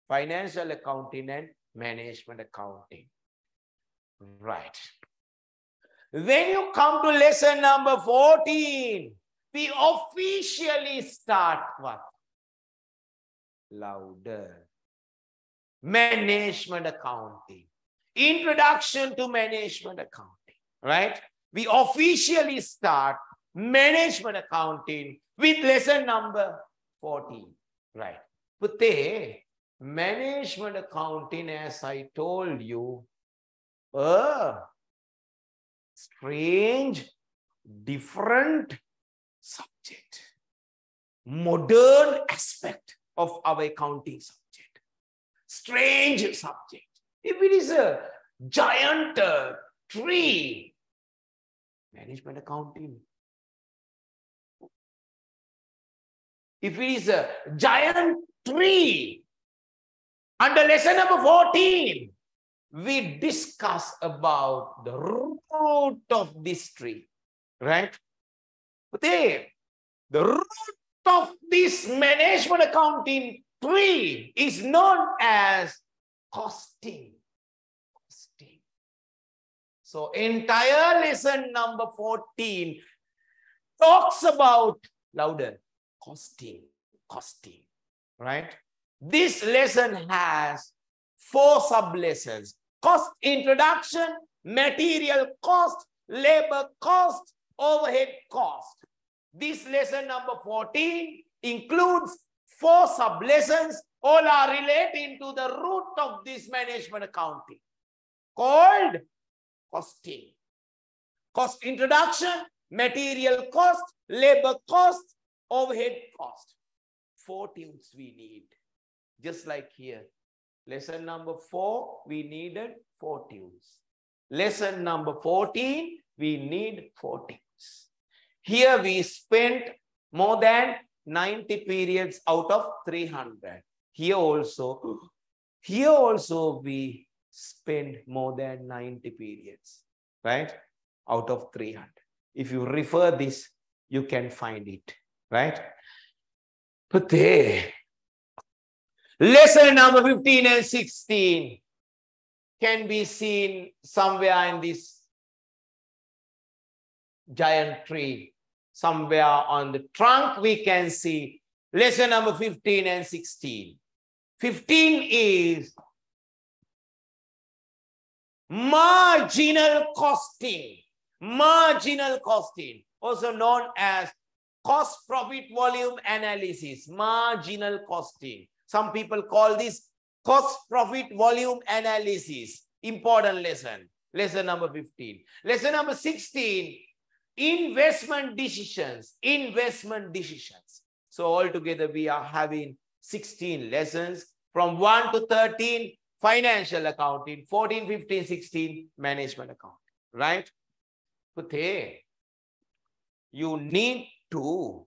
financial accounting and management accounting. Right. When you come to lesson number 14, we officially start what? Louder. Management accounting. Introduction to management accounting. Right? We officially start management accounting with lesson number 14. Right. But management accounting, as I told you, strange, different subject. Modern aspect of our accounting subject. Strange subject. If it is a giant tree, management accounting. If it is a giant tree, under lesson number 14, we discuss about the root of this tree, right? But the root of this management accounting tree is known as costing. So entire lesson number 14 talks about louder costing, right? This lesson has 4 sub-lessons: cost introduction, material cost, labor cost, overhead cost. This lesson number 14 includes 4 sub-lessons. All are relating to the root of this management accounting called costing. Cost introduction, material cost, labor cost, overhead cost. 4 tunes we need. Just like here. Lesson number 4, we needed 4 tunes. Lesson number 14, we need 4 tunes. Here we spent more than 90 periods out of 300. Here also we spend more than 90 periods, right? Out of 300. If you refer this, you can find it, right? But lesson number 15 and 16 can be seen somewhere in this giant tree. Somewhere on the trunk, we can see lesson number 15 and 16. 15 is marginal costing. Marginal costing, also known as cost profit volume analysis. Marginal costing. Some people call this cost profit volume analysis. Important lesson. Lesson number 15. Lesson number 16, investment decisions. Investment decisions. So altogether we are having 16 lessons from 1 to 13, financial accounting, 14, 15, 16, management accounting, right? But you need to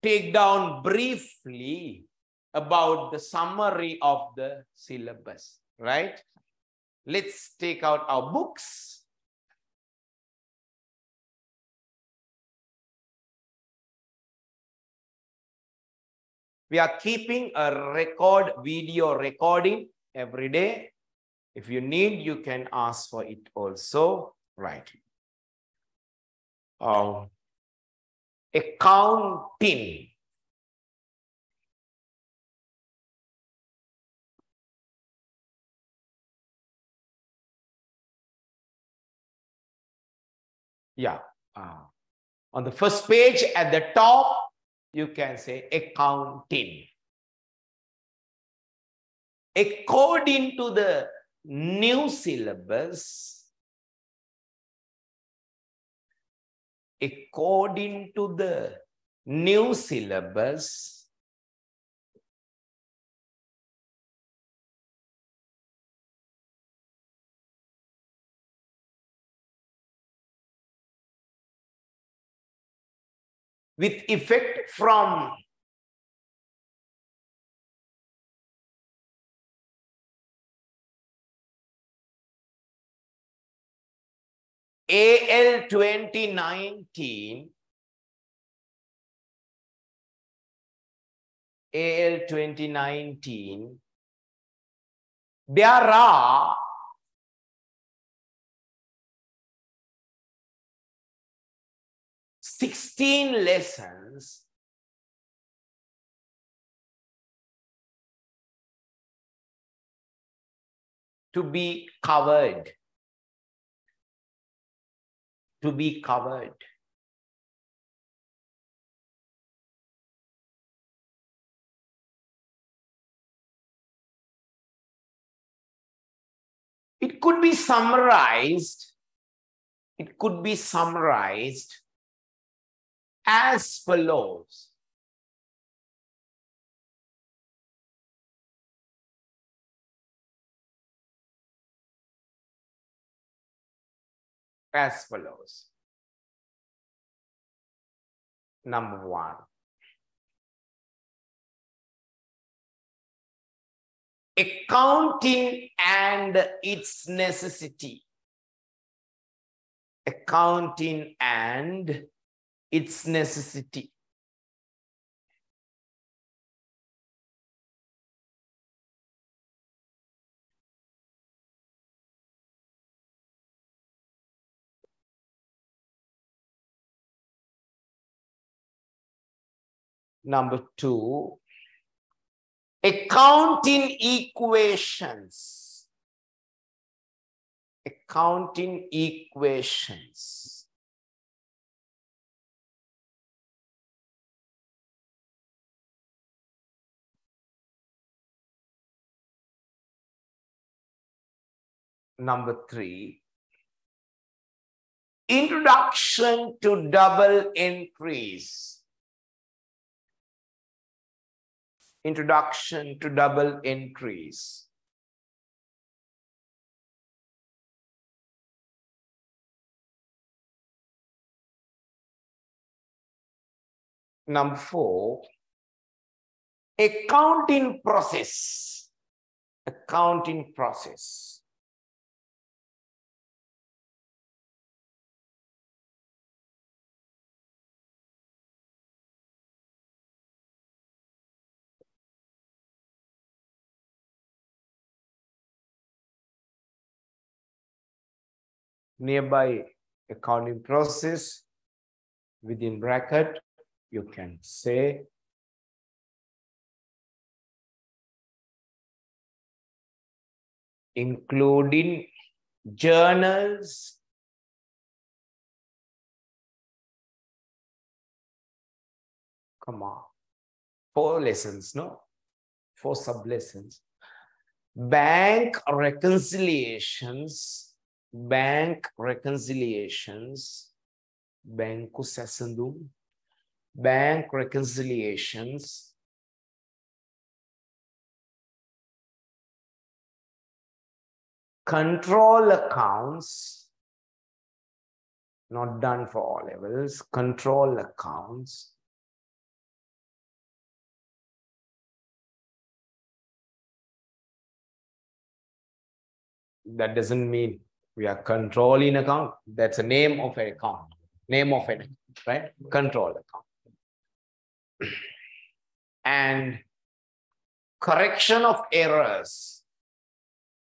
take down briefly about the summary of the syllabus, right? Let's take out our books. We are keeping a video recording every day. If you need, you can ask for it also, right? Accounting. Yeah. On the first page at the top, you can say accounting. According to the new syllabus, with effect from AL 2019, there are 16 lessons to be covered. To be covered. It could be summarized. It could be summarized as follows. As follows. Number 1. Accounting and its necessity. Accounting and its necessity. Number 2, accounting equations. Accounting equations. Number 3, introduction to double entries. Introduction to double entries. Number 4, accounting process. Accounting process. Nearby accounting process, within bracket, you can say including journals, come on, 4 lessons, no? 4 sub-lessons. Bank reconciliations, bank reconciliations, banku sasandum, bank reconciliations, control accounts, not done for all levels, control accounts, that doesn't mean we are controlling account. That's a name of an account. Name of an account, right? Control account. And correction of errors.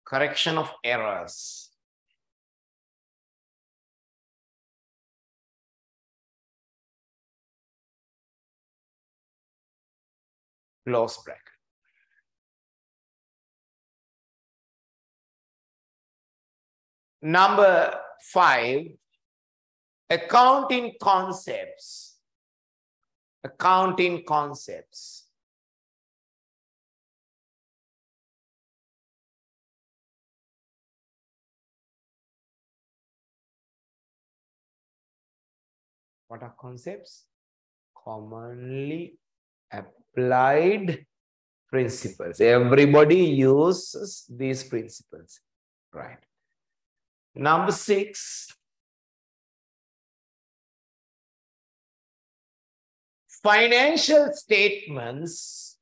Correction of errors. Close bracket. Number 5, accounting concepts. Accounting concepts. What are concepts? Commonly applied principles. Everybody uses these principles, right? Number 6, financial statements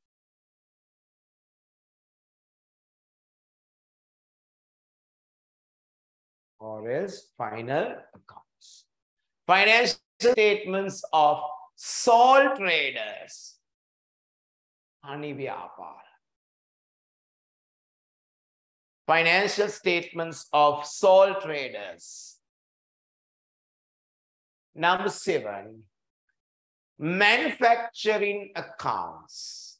or else final accounts. Financial statements of sole traders. Hani vyapar. Financial statements of sole traders. Number 7, manufacturing accounts.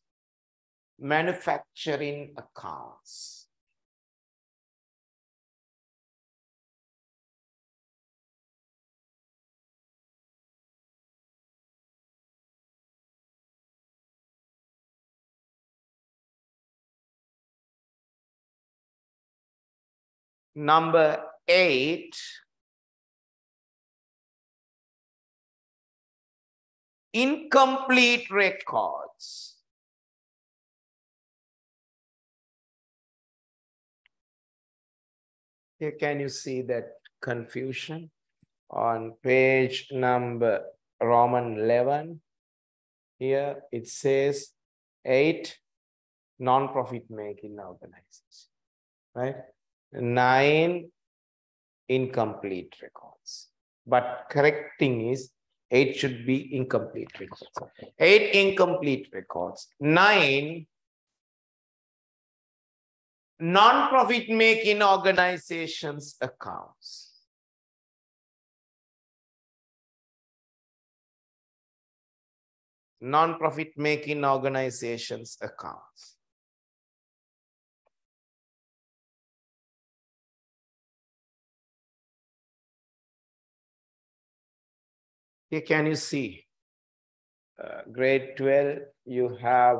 Manufacturing accounts. Number 8, incomplete records. Here, can you see that confusion? On page number Roman 11, here it says 8, non-profit making organizations, right? 9, incomplete records. But correct thing is 8 should be incomplete records. 8 incomplete records. 9, non-profit making organizations accounts. Non-profit making organizations accounts. Here, can you see? Grade 12, you have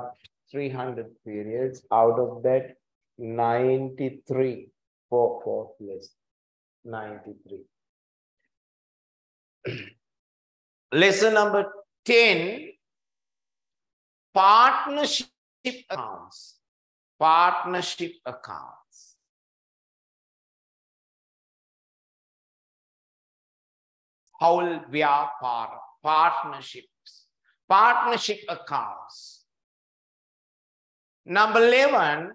300 periods. Out of that, 93 for 4th list. 93. Lesson number 10, partnership accounts. Partnership accounts. Whole vyapara, partnerships. Partnership accounts. Number 11,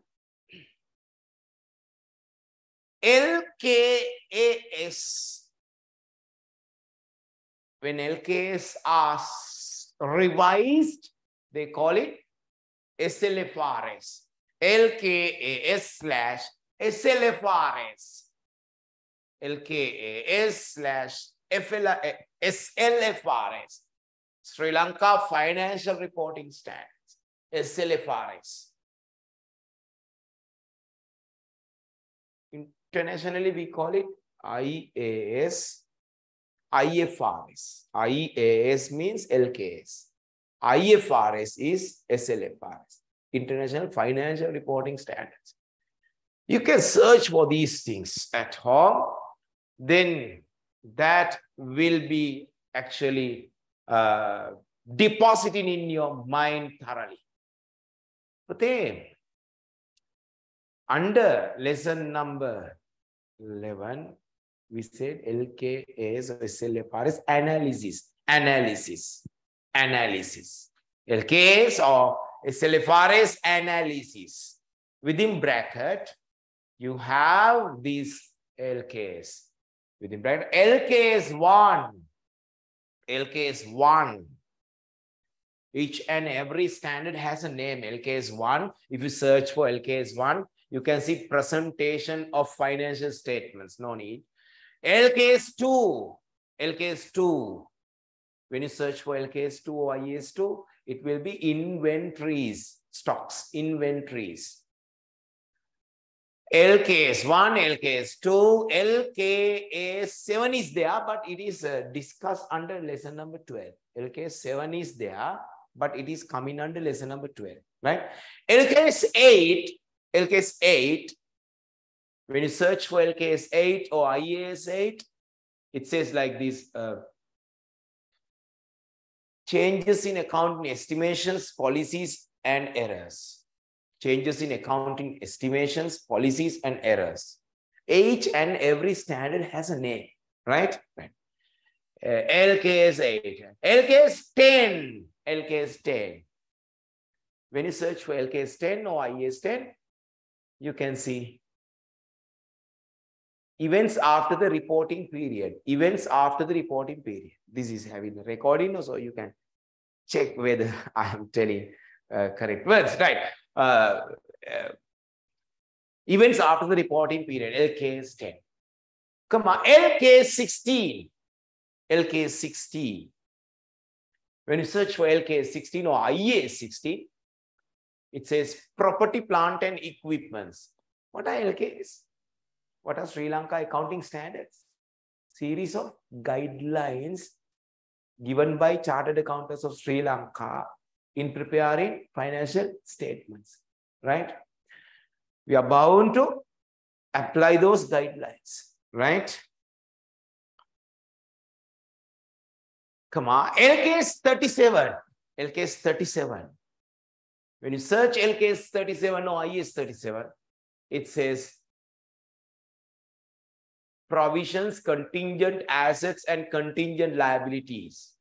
LKAS. When LKAs are revised, they call it SLFRS. LKAS/SLFRS. LKAS/SLFRS. Sri Lanka Financial Reporting Standards. SLFRS. Internationally, we call it IAS. IFRS. IAS means LKS. IFRS is SLFRS, International Financial Reporting Standards. You can search for these things at home, then that will be actually depositing in your mind thoroughly. But then, under lesson number 11, we said LKAs or SLFRS analysis. LKAs or SLFRS analysis. Within bracket, you have these LKAs. Within bracket, LKS 1. Each and every standard has a name. LKS 1. If you search for LKS 1, you can see presentation of financial statements. No need. LKS 2. LKS 2. When you search for LKS 2 or IAS 2, it will be inventories, stocks, inventories. LKS 1, LKS 2, LKS 7 is there, but it is discussed under lesson number 12. LKS 7 is there, but it is coming under lesson number 12, right? LKS 8, when you search for LKS 8 or IAS 8, it says like this, changes in accounting estimations, policies, and errors. Changes in accounting estimations, policies, and errors. Each and every standard has a name, right? LKS 8, LKS 10, LKS 10. When you search for LKS 10 or IAS 10, you can see events after the reporting period. Events after the reporting period. This is having a recording, so you can check whether I am telling correct words, right? Events after the reporting period, LK is 10. Come on, LK is 16. LK is 16. When you search for LK is 16 or IA is 16, it says property, plant and equipments. What are LKs? What are Sri Lanka accounting standards? Series of guidelines given by Chartered Accountants of Sri Lanka in preparing financial statements, right? We are bound to apply those guidelines, right? Come on, LK is 37. LK is 37. When you search LK is 37 or I is 37, it says provisions, contingent assets and contingent liabilities.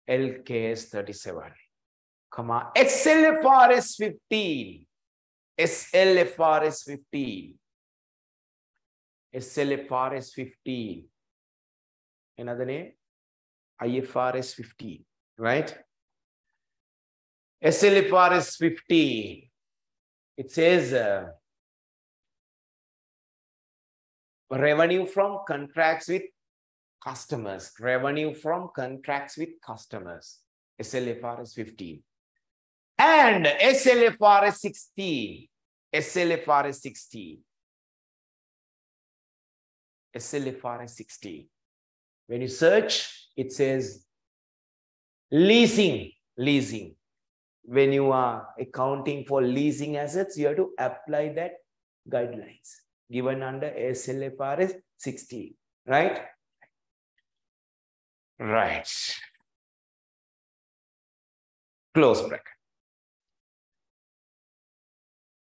LK is 37. Come on, SLFR is 15. SLFR is 15. SLFR is 15. Another name? IFRS 15, right? SLFR is 15. It says revenue from contracts with customers. Revenue from contracts with customers. SLFR is 15. And SLFR is 16. SLFR is 16. SLFR is 16. When you search, it says leasing. Leasing. When you are accounting for leasing assets, you have to apply that guidelines given under SLFR is 16. Right? Right. Close bracket.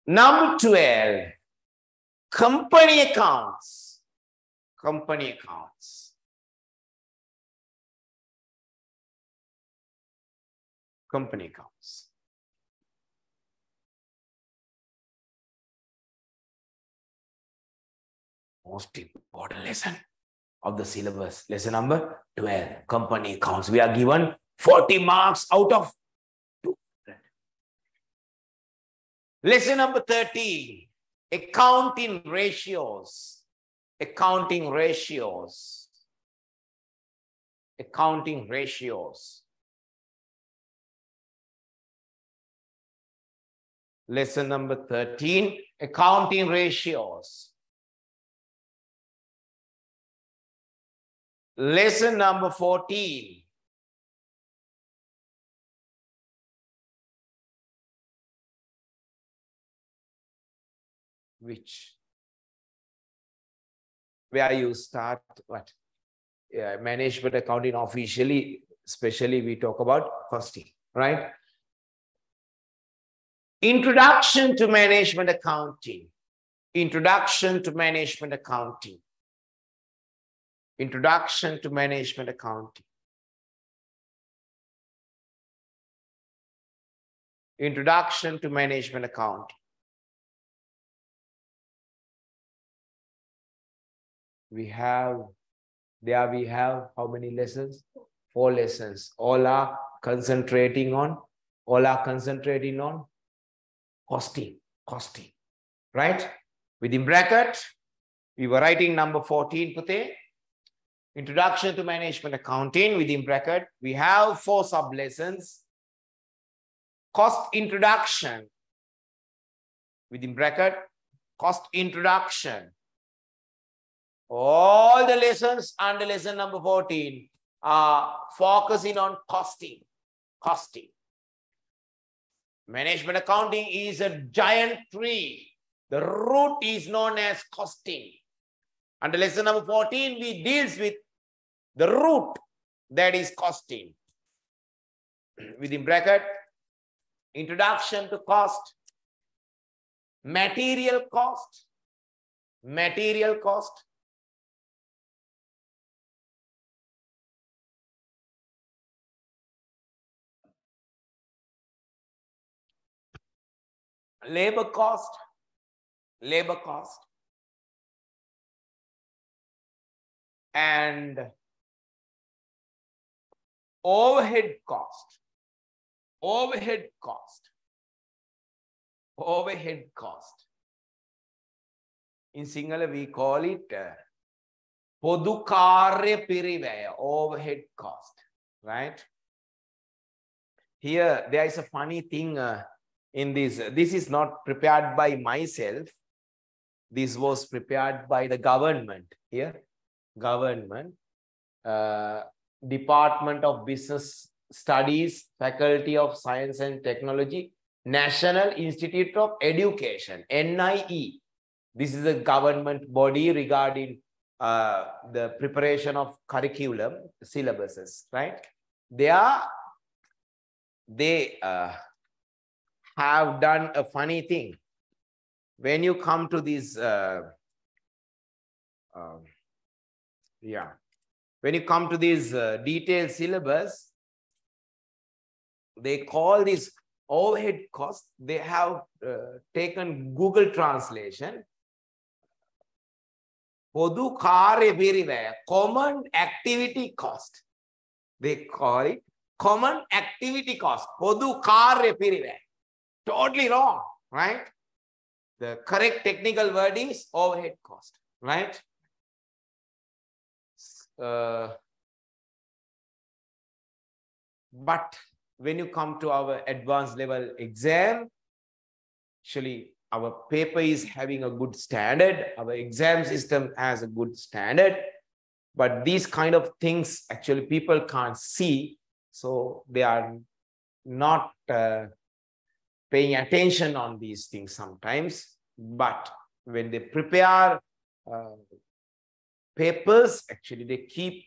Number 12. Company accounts. Company accounts. Company accounts. Most important lesson of the syllabus. Lesson number 12. Company accounts. We are given 40 marks out of 200. Lesson number 13. Accounting ratios. Accounting ratios. Accounting ratios. Lesson number 13, accounting ratios. Lesson number 14. Where you start what? Management accounting officially, especially we talk about costing, right? Introduction to management accounting. Introduction to management accounting. Introduction to management accounting. Introduction to management accounting. We have how many lessons? 4 lessons. All are concentrating on costing, right? Within bracket, we were writing number 14, Pute. Introduction to management accounting. Within bracket, we have 4 sub-lessons. Cost introduction. Within bracket, cost introduction. All the lessons under lesson number 14 are focusing on costing. Costing. Management accounting is a giant tree. The root is known as costing. Under lesson number 14, we deals with the root, that is costing. Within bracket, introduction to cost, material cost, labor cost, and overhead cost. Overhead cost. In Sinhala, we call it Podu Karya Pirivaya, overhead cost, right? Here, there is a funny thing in this. This is not prepared by myself. This was prepared by the government here. Government, Department of Business Studies, Faculty of Science and Technology, National Institute of Education, NIE. This is a government body regarding the preparation of curriculum, syllabuses, right? They have done a funny thing. When you come to this, when you come to this detailed syllabus, they call this overhead cost. They have taken Google translation. Podu Karya Pirivaya, common activity cost. They call it common activity cost. Podu Karya Pirivaya. Totally wrong, right? The correct technical word is overhead cost, right? But when you come to our advanced level exam, actually our paper is having a good standard. Our exam system has a good standard. But these kind of things, actually, people can't see. So they are not paying attention on these things sometimes. But when they prepare papers, actually, they keep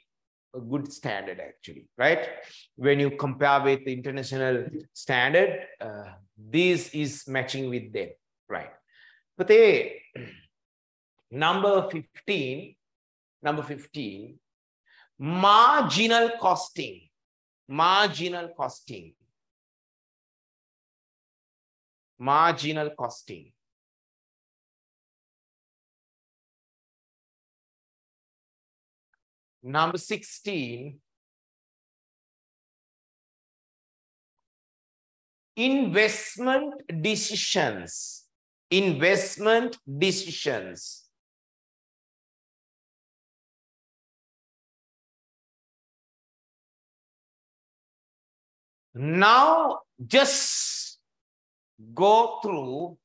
a good standard, actually, right? When you compare with the international standard, this is matching with them, right? But number 15, marginal costing. Marginal costing. Marginal costing. Number 16, investment decisions. Investment decisions. Now, just go through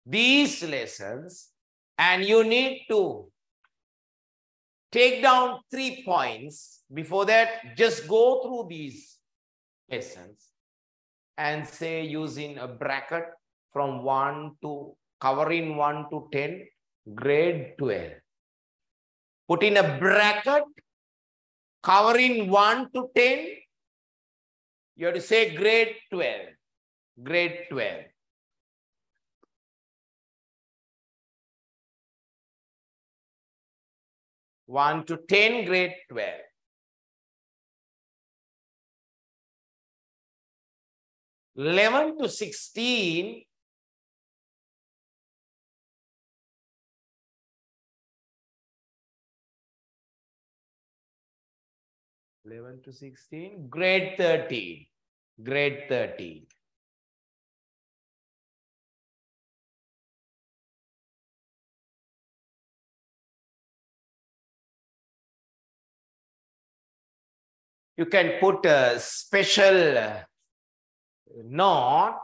these lessons and you need to take down 3 points. Before that, just go through these lessons and say using a bracket from 1 to, covering 1 to 10, grade 12. Put in a bracket, covering 1 to 10, you have to say grade 12. Grade 12. One to 10, grade 12. Eleven to 16. Grade 13. Grade 13. You can put a special note,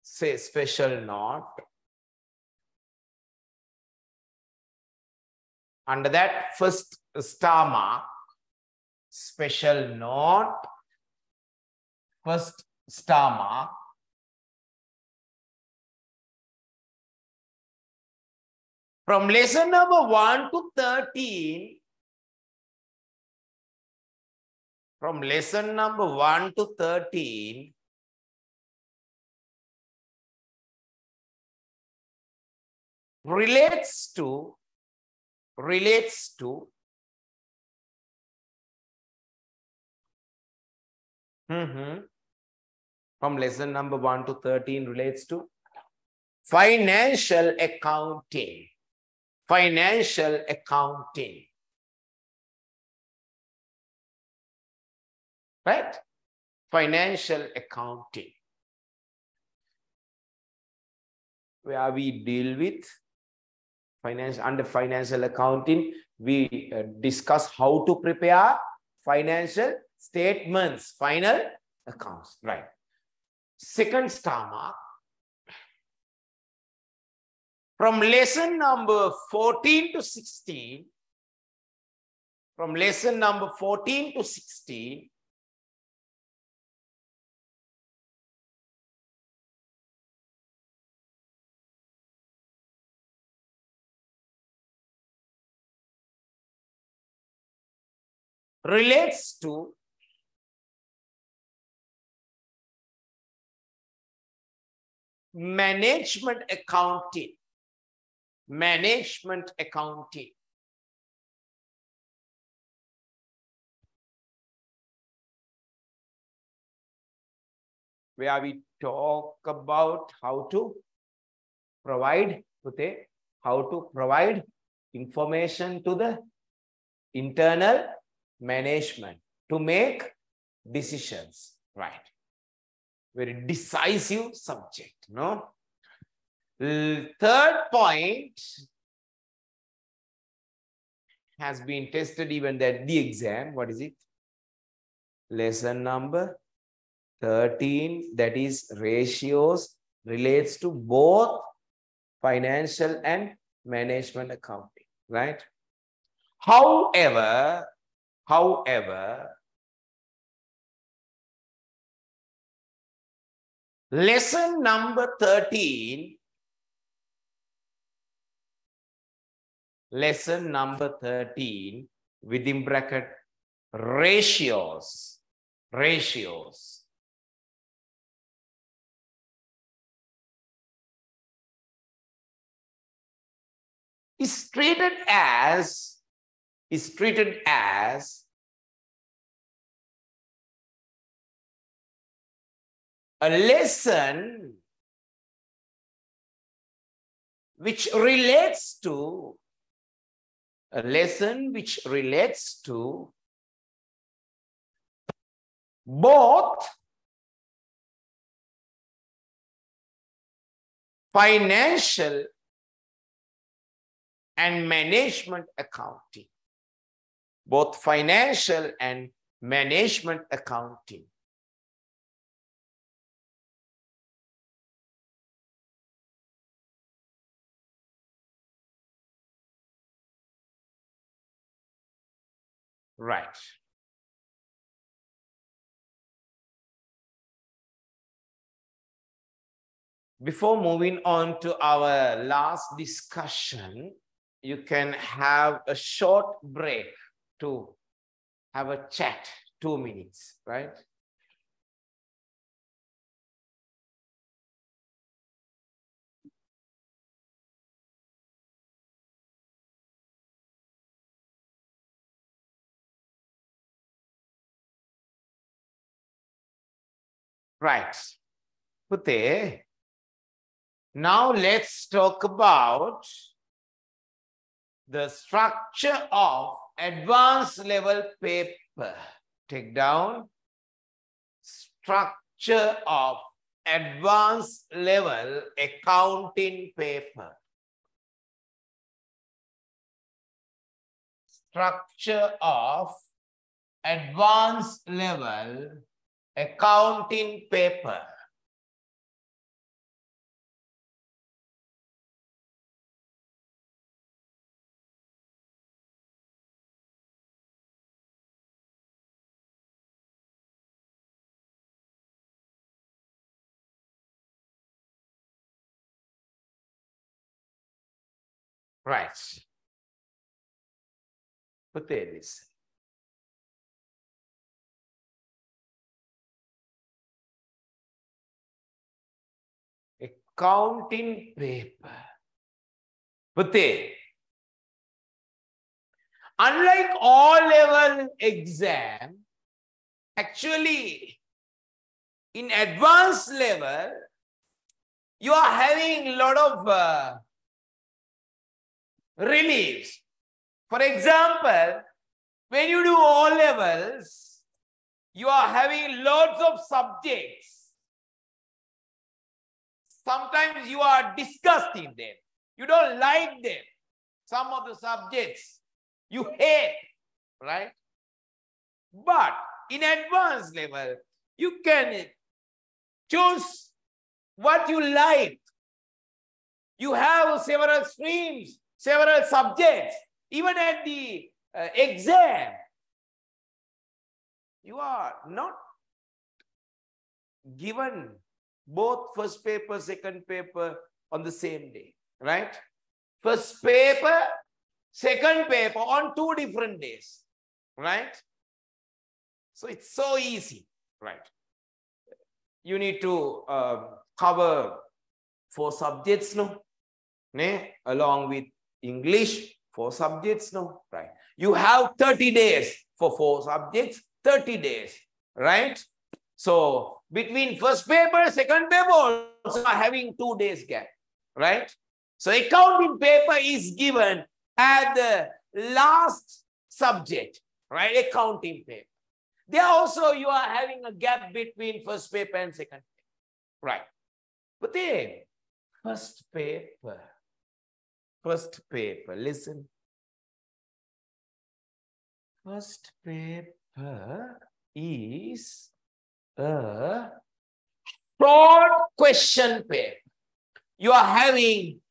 say special note. Under that, first star mark, special note, first star mark. From lesson number 1 to 13, from lesson number 1 to 13, relates to from lesson number 1 to 13 relates to financial accounting. Financial accounting. Right? Financial accounting. Where we deal with Under financial accounting, we discuss how to prepare financial statements, final accounts, right? Second star mark. From lesson number 14 to 16, from lesson number 14 to 16, relates to management accounting. Management accounting. Where we talk about how to provide, how to provide information to the internal management to make decisions, right? Very decisive subject, no? Third point has been tested even at the exam. What is it? Lesson number 13, that is ratios, relates to both financial and management accounting, right? However, lesson number 13, within bracket, ratios, is treated as a lesson which relates to both financial and management accounting. Both financial and management accounting. Right. Before moving on to our last discussion, you can have a short break to have a chat, 2 minutes, right? Right. Pute, now let's talk about the structure of advanced level paper. Take down structure of advanced level accounting paper. Structure of advanced level accounting paper. Right. Put this. Accounting paper. Put it. Unlike all-level exam, actually, in advanced level, you are having a lot of reliefs. For example, when you do O-levels, you are having lots of subjects. Sometimes you are disgusting them. You don't like them. some of the subjects you hate, right? But in advanced level, you can choose what you like. You have several streams, several subjects. Even at the exam, you are not given both first paper, second paper on the same day, right? First paper, second paper on 2 different days, right? So it's so easy, right? You need to cover 4 subjects, no? Along with English, 4 subjects, no? Right? You have 30 days for 4 subjects, 30 days, right? So between first paper, second paper, also having 2 days gap, right? So accounting paper is given at the last subject, right? Accounting paper. There also you are having a gap between first paper and second paper, right? But then first paper, listen. First paper is a short question paper. You are having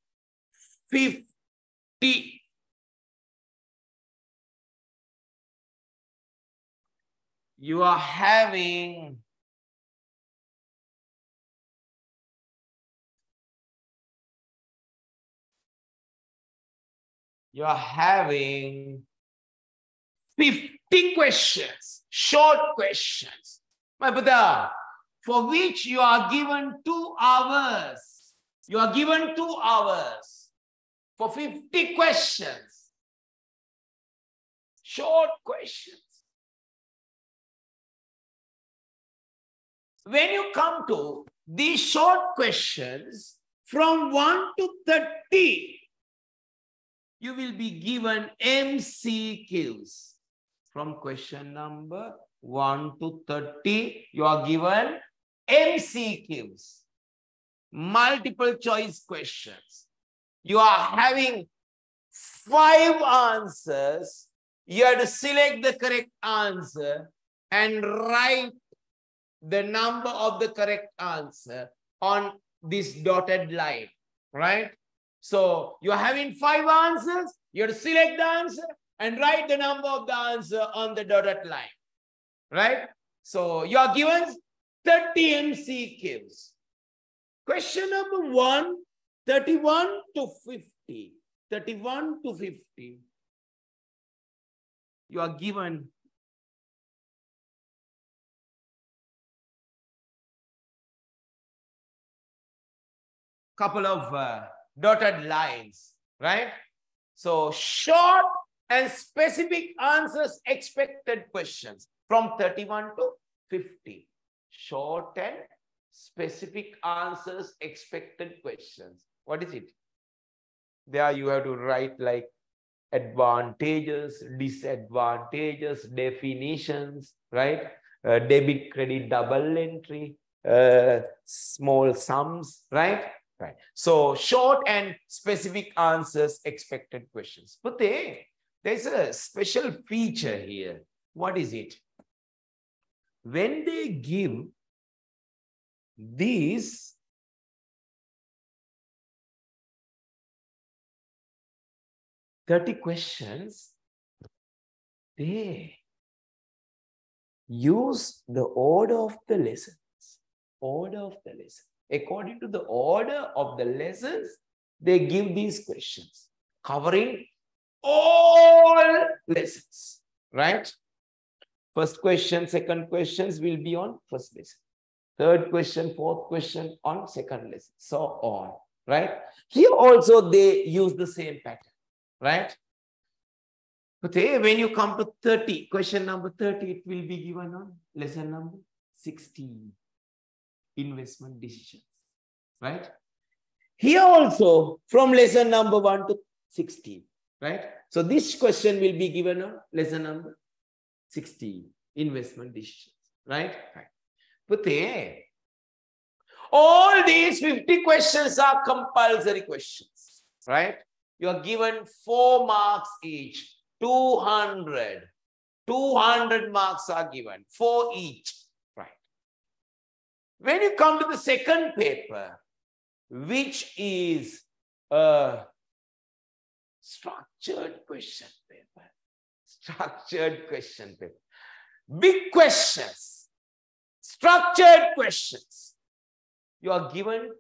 50. You are having 50 questions, short questions. My brother, for which you are given 2 hours. You are given 2 hours for 50 questions. Short questions. When you come to these short questions, from 1 to 30, you will be given MCQs. From question number 1 to 30, you are given MCQs. Multiple choice questions. You are having 5 answers. You have to select the correct answer and write the number of the correct answer on this dotted line, right? So you're having 5 answers. You have to select the answer and write the number of the answer on the dotted line, right? So you are given 30 MCQs. Question number 1, 31 to 50. 31 to 50. You are given couple of dotted lines, right? So short and specific answers, expected questions from 31 to 50. Short and specific answers, expected questions. What is it? There you have to write like advantages, disadvantages, definitions, right? Debit, credit, double entry, small sums, right? Right. So short and specific answers, expected questions. But there's a special feature here. What is it? When they give these $30 questions, they use the order of the lessons. Order of the lesson. According to the order of the lessons, they give these questions covering all lessons, right? First question, second questions will be on first lesson. Third question, fourth question on second lesson, so on, right? Here also they use the same pattern, right? Okay, when you come to 30, question number 30, it will be given on lesson number 16. Investment decisions, right? Here also from lesson number 1 to 16, right? So this question will be given on lesson number 16, investment decisions, right? But all these 50 questions are compulsory questions, right? You are given 4 marks each. 200. 200 marks are given. 4 each. Right. When you come to the second paper, which is a structured question paper. Structured question paper. Big questions. Structured questions. You are given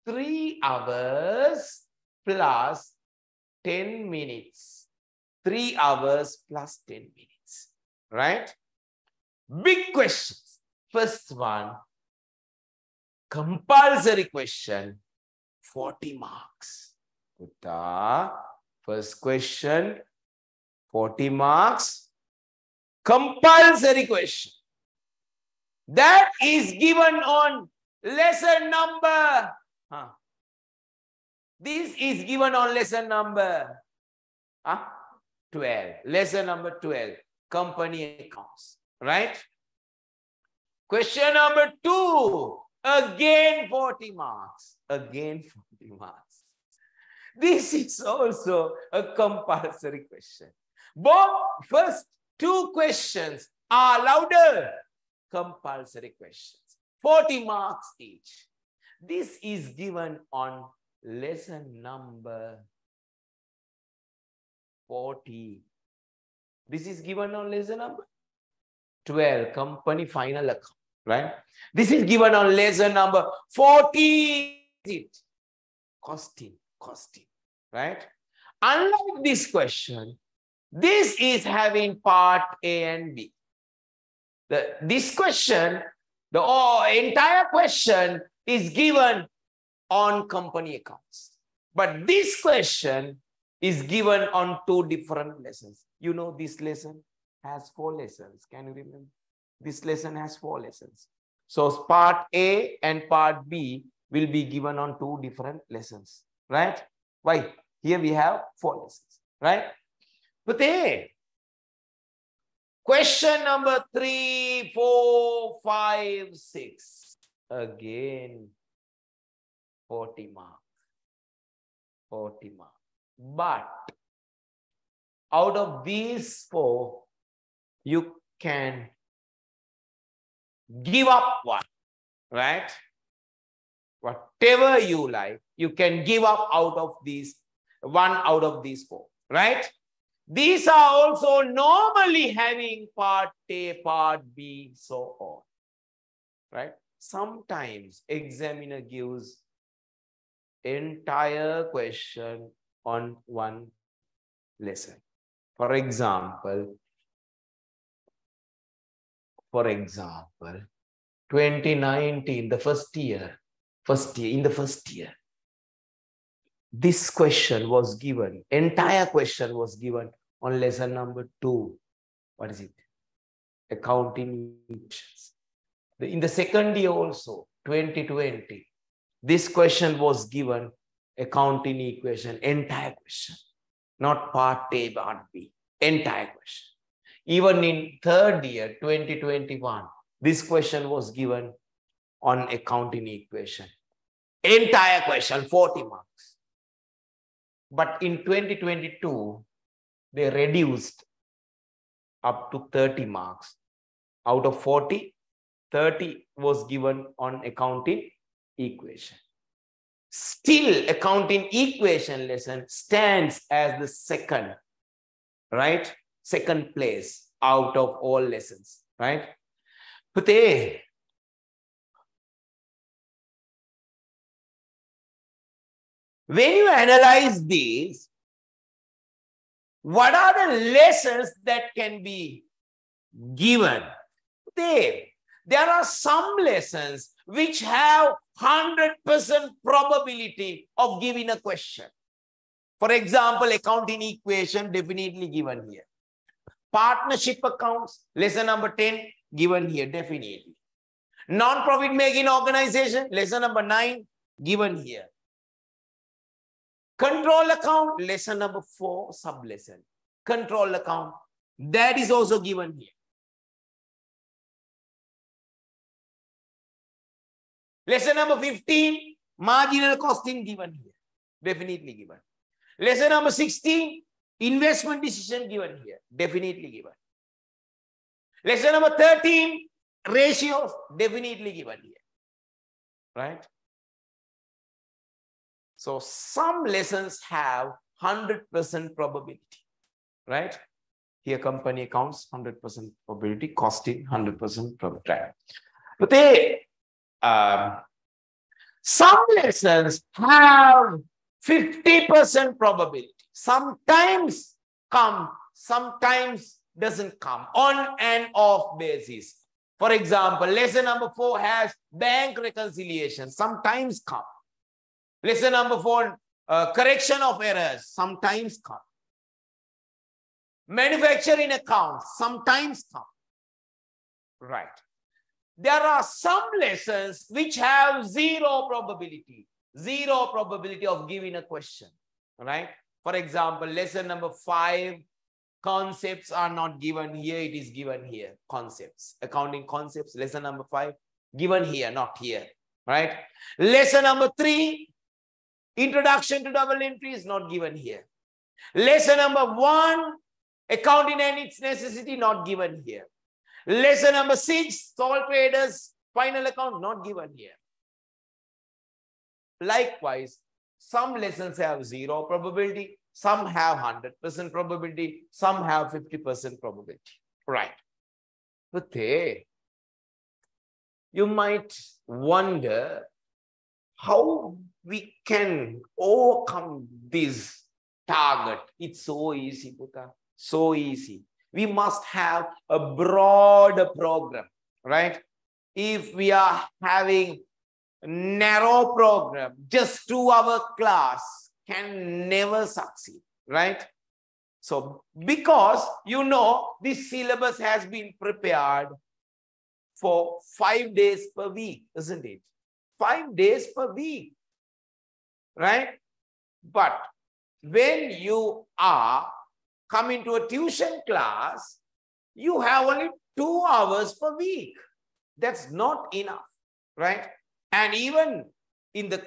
3 hours plus 10 minutes. 3 hours plus 10 minutes. Right? Big questions. First one, compulsory question, 40 marks. First question, 40 marks. Compulsory question. That is given on lesson number. This is given on lesson number 12. Lesson number 12. Company accounts. Right? Question number 2. Again 40 marks. Again 40 marks. This is also a compulsory question. Both first 2 questions are louder. Compulsory questions. 40 marks each. This is given on lesson number 40. This is given on lesson number 12. Company final account. Right? This is given on lesson number 40. Costing. Right? Unlike this question, this is having part A and B. This question, the entire question is given on company accounts. But this question is given on 2 different lessons. You know, this lesson has 4 lessons. Can you remember? This lesson has 4 lessons. So part A and part B will be given on 2 different lessons. Right? Why? Here we have 4 lessons. Right? But hey, question number 3, 4, 5, 6. Again, 40 marks. 40 marks. But out of these 4, you can give up one. Right? Whatever you like, you can give up out of these, 1 out of these 4. Right? These are also normally having part A, part B, so on. Right? Sometimes examiner gives entire question on 1 lesson. For example, 2019, the first year, this question was given, entire question was given on lesson number 2. What is it? Accounting equations. In the second year also, 2020, this question was given, accounting equation, entire question. Not part A, part B, entire question. Even in third year, 2021, this question was given on accounting equation. Entire question, 40 marks. But in 2022, they reduced up to 30 marks. Out of 40, 30 was given on accounting equation. Still, accounting equation lesson stands as the second, right? Second place out of all lessons, right? But when you analyze these, what are the lessons that can be given? There are some lessons which have 100% probability of giving a question. For example, accounting equation definitely given here. Partnership accounts, lesson number 10, given here, definitely. Non-profit making organization, lesson number 9, given here. Control account, lesson number 4, sub-lesson. Control account, that is also given here. Lesson number 15, marginal costing given here. Definitely given. Lesson number 16, investment decision given here, definitely given. Lesson number 13, ratios, definitely given here, right? So some lessons have 100% probability, right? Here company accounts, 100% probability, costing 100% probability. But some lessons have 50% probability. Sometimes come, sometimes doesn't come, on and off basis. For example, lesson number 4 has bank reconciliation, sometimes come. Lesson number 4, correction of errors, sometimes come. Manufacturing accounts, sometimes come. Right. There are some lessons which have zero probability of giving a question, right? For example, lesson number 5, concepts are not given here, it is given here. Concepts, accounting concepts, lesson number 5, given here, not here, right? Lesson number 3, introduction to double entry is not given here. Lesson number 1, accounting and its necessity, not given here. Lesson number 6, sole traders, final account, not given here. Likewise, some lessons have zero probability, some have 100% probability, some have 50% probability. Right. But you might wonder how we can overcome this target. It's so easy, Puta. So easy. We must have a broader program, right? If we are having a narrow program, just 2-hour class can never succeed, right? So, because you know, this syllabus has been prepared for 5 days per week, isn't it? 5 days per week, right? But when you are coming to a tuition class, you have only 2 hours per week. That's not enough, right? And even in the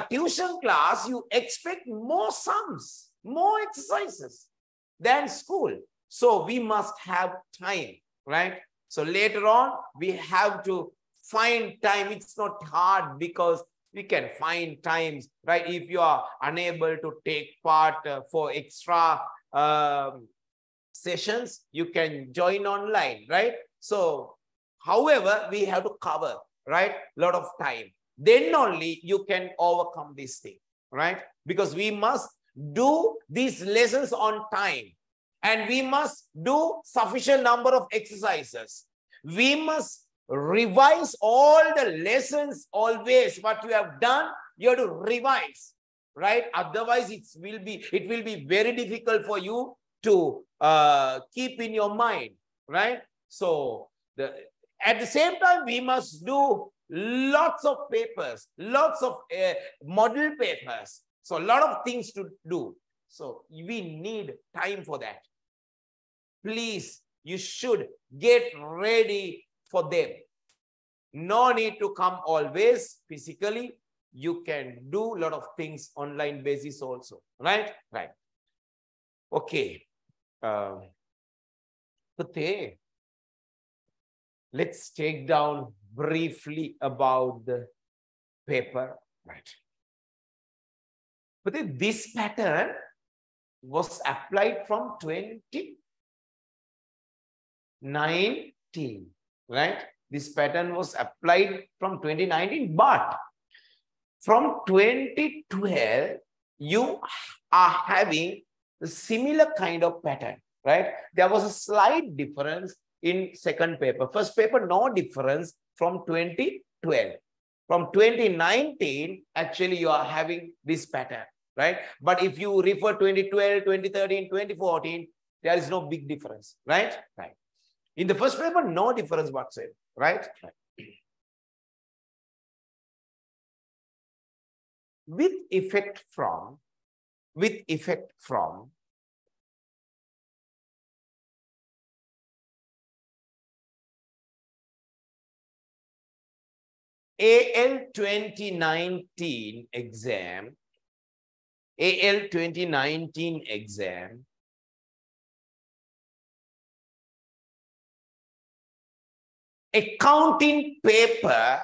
tuition class, you expect more sums, more exercises than school. So we must have time, right? So later on, we have to find time. It's not hard because we can find times, right? If you are unable to take part for extra sessions, you can join online, right? So, however, we have to cover, right, a lot of time. Then only you can overcome this thing, right? Because we must do these lessons on time, and we must do sufficient number of exercises. We must revise all the lessons always. What you have done, you have to revise, right? Otherwise, it will be very difficult for you to keep in your mind, right? So at the same time, we must do lots of papers, lots of model papers. So a lot of things to do. So we need time for that. Please, you should get ready for them. No need to come always physically. You can do a lot of things online basis also, right? Right. Okay. Let's take down briefly about the paper, right? But this pattern was applied from 2019, right? This pattern was applied from 2019, but from 2012, you are having a similar kind of pattern, right? There was a slight difference in second paper. First paper, no difference from 2012. From 2019, actually, you are having this pattern, right? But if you refer 2012, 2013, 2014, there is no big difference, right? Right. In the first paper, no difference whatsoever, right? Right. With effect from AL 2019 exam, AL 2019 exam, accounting paper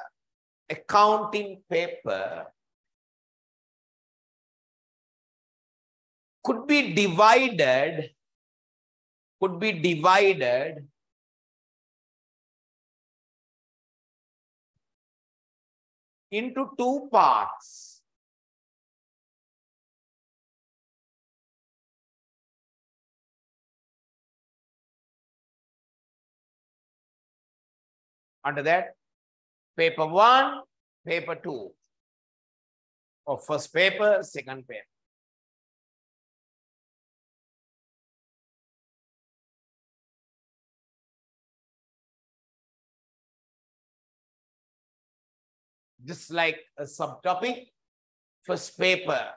could be divided into two parts. Under that, paper 1, paper 2, or first paper, second paper. Just like a subtopic, first paper.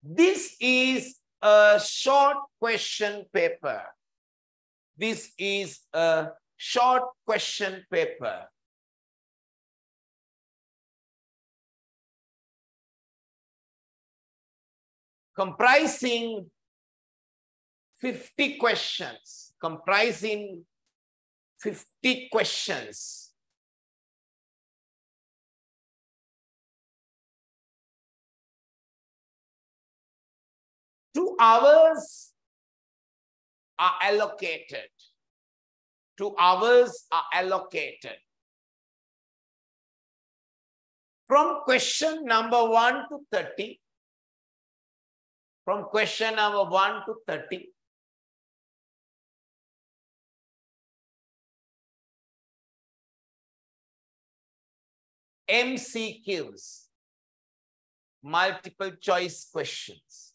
This is a short question paper. This is a short question paper. Comprising 50 questions. 2 hours are allocated. 2 hours are allocated. From question number 1 to 30. From question number 1 to 30. MCQs, multiple choice questions.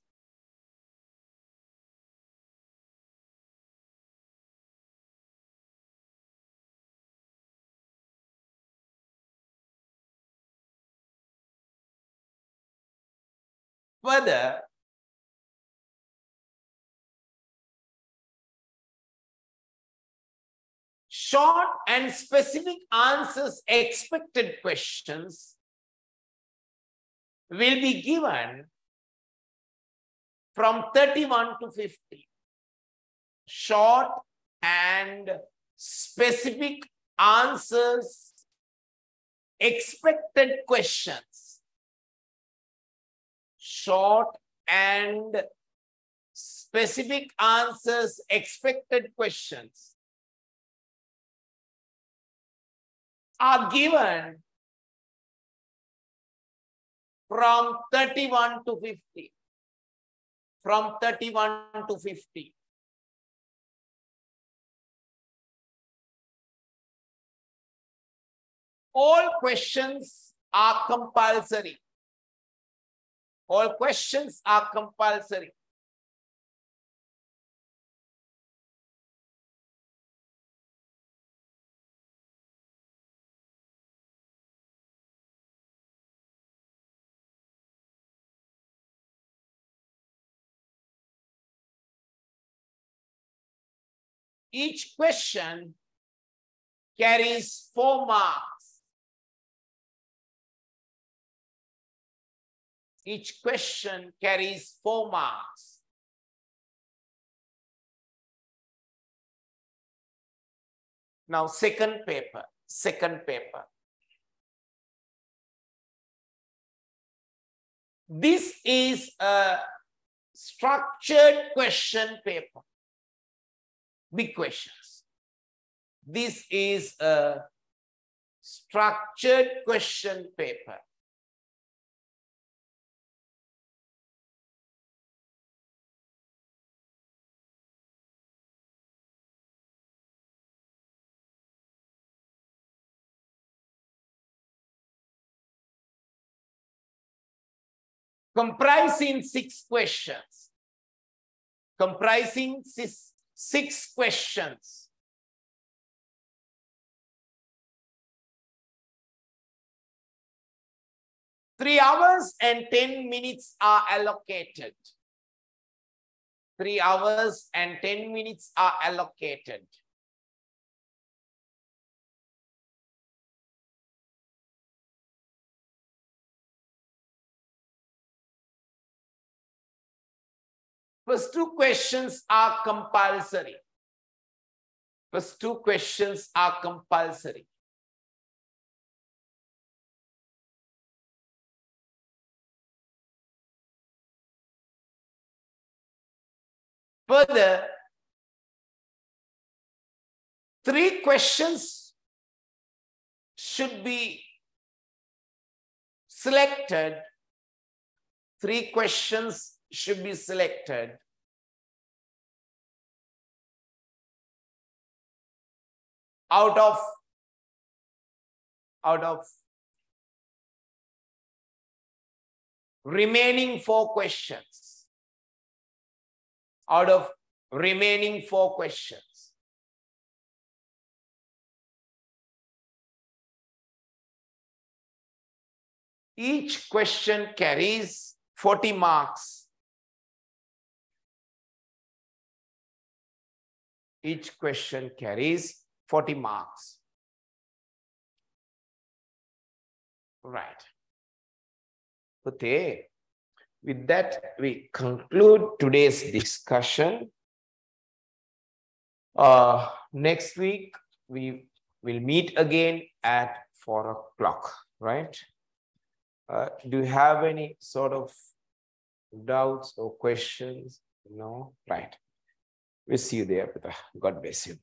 Further, short and specific answers expected questions will be given from 31 to 50. Short and specific answers expected questions. Short and specific answers expected questions are given from 31 to 50. From 31 to 50. All questions are compulsory. All questions are compulsory. Each question carries 4 marks. Each question carries 4 marks. Now, second paper. This is a structured question paper. Big questions. This is a structured question paper. Comprising 6 questions. Comprising six questions. Three hours and 10 minutes are allocated. 3 hours and 10 minutes are allocated. First two questions are compulsory. First two questions are compulsory. Further, three questions should be selected. Three questions should be selected out of remaining four questions. Out of remaining four questions. Each question carries 40 marks. Each question carries 40 marks. Right. Okay. With that, we conclude today's discussion. Next week, we will meet again at 4 o'clock, right? Do you have any sort of doubts or questions? No? Right. We'll see you there, Pita. God bless you.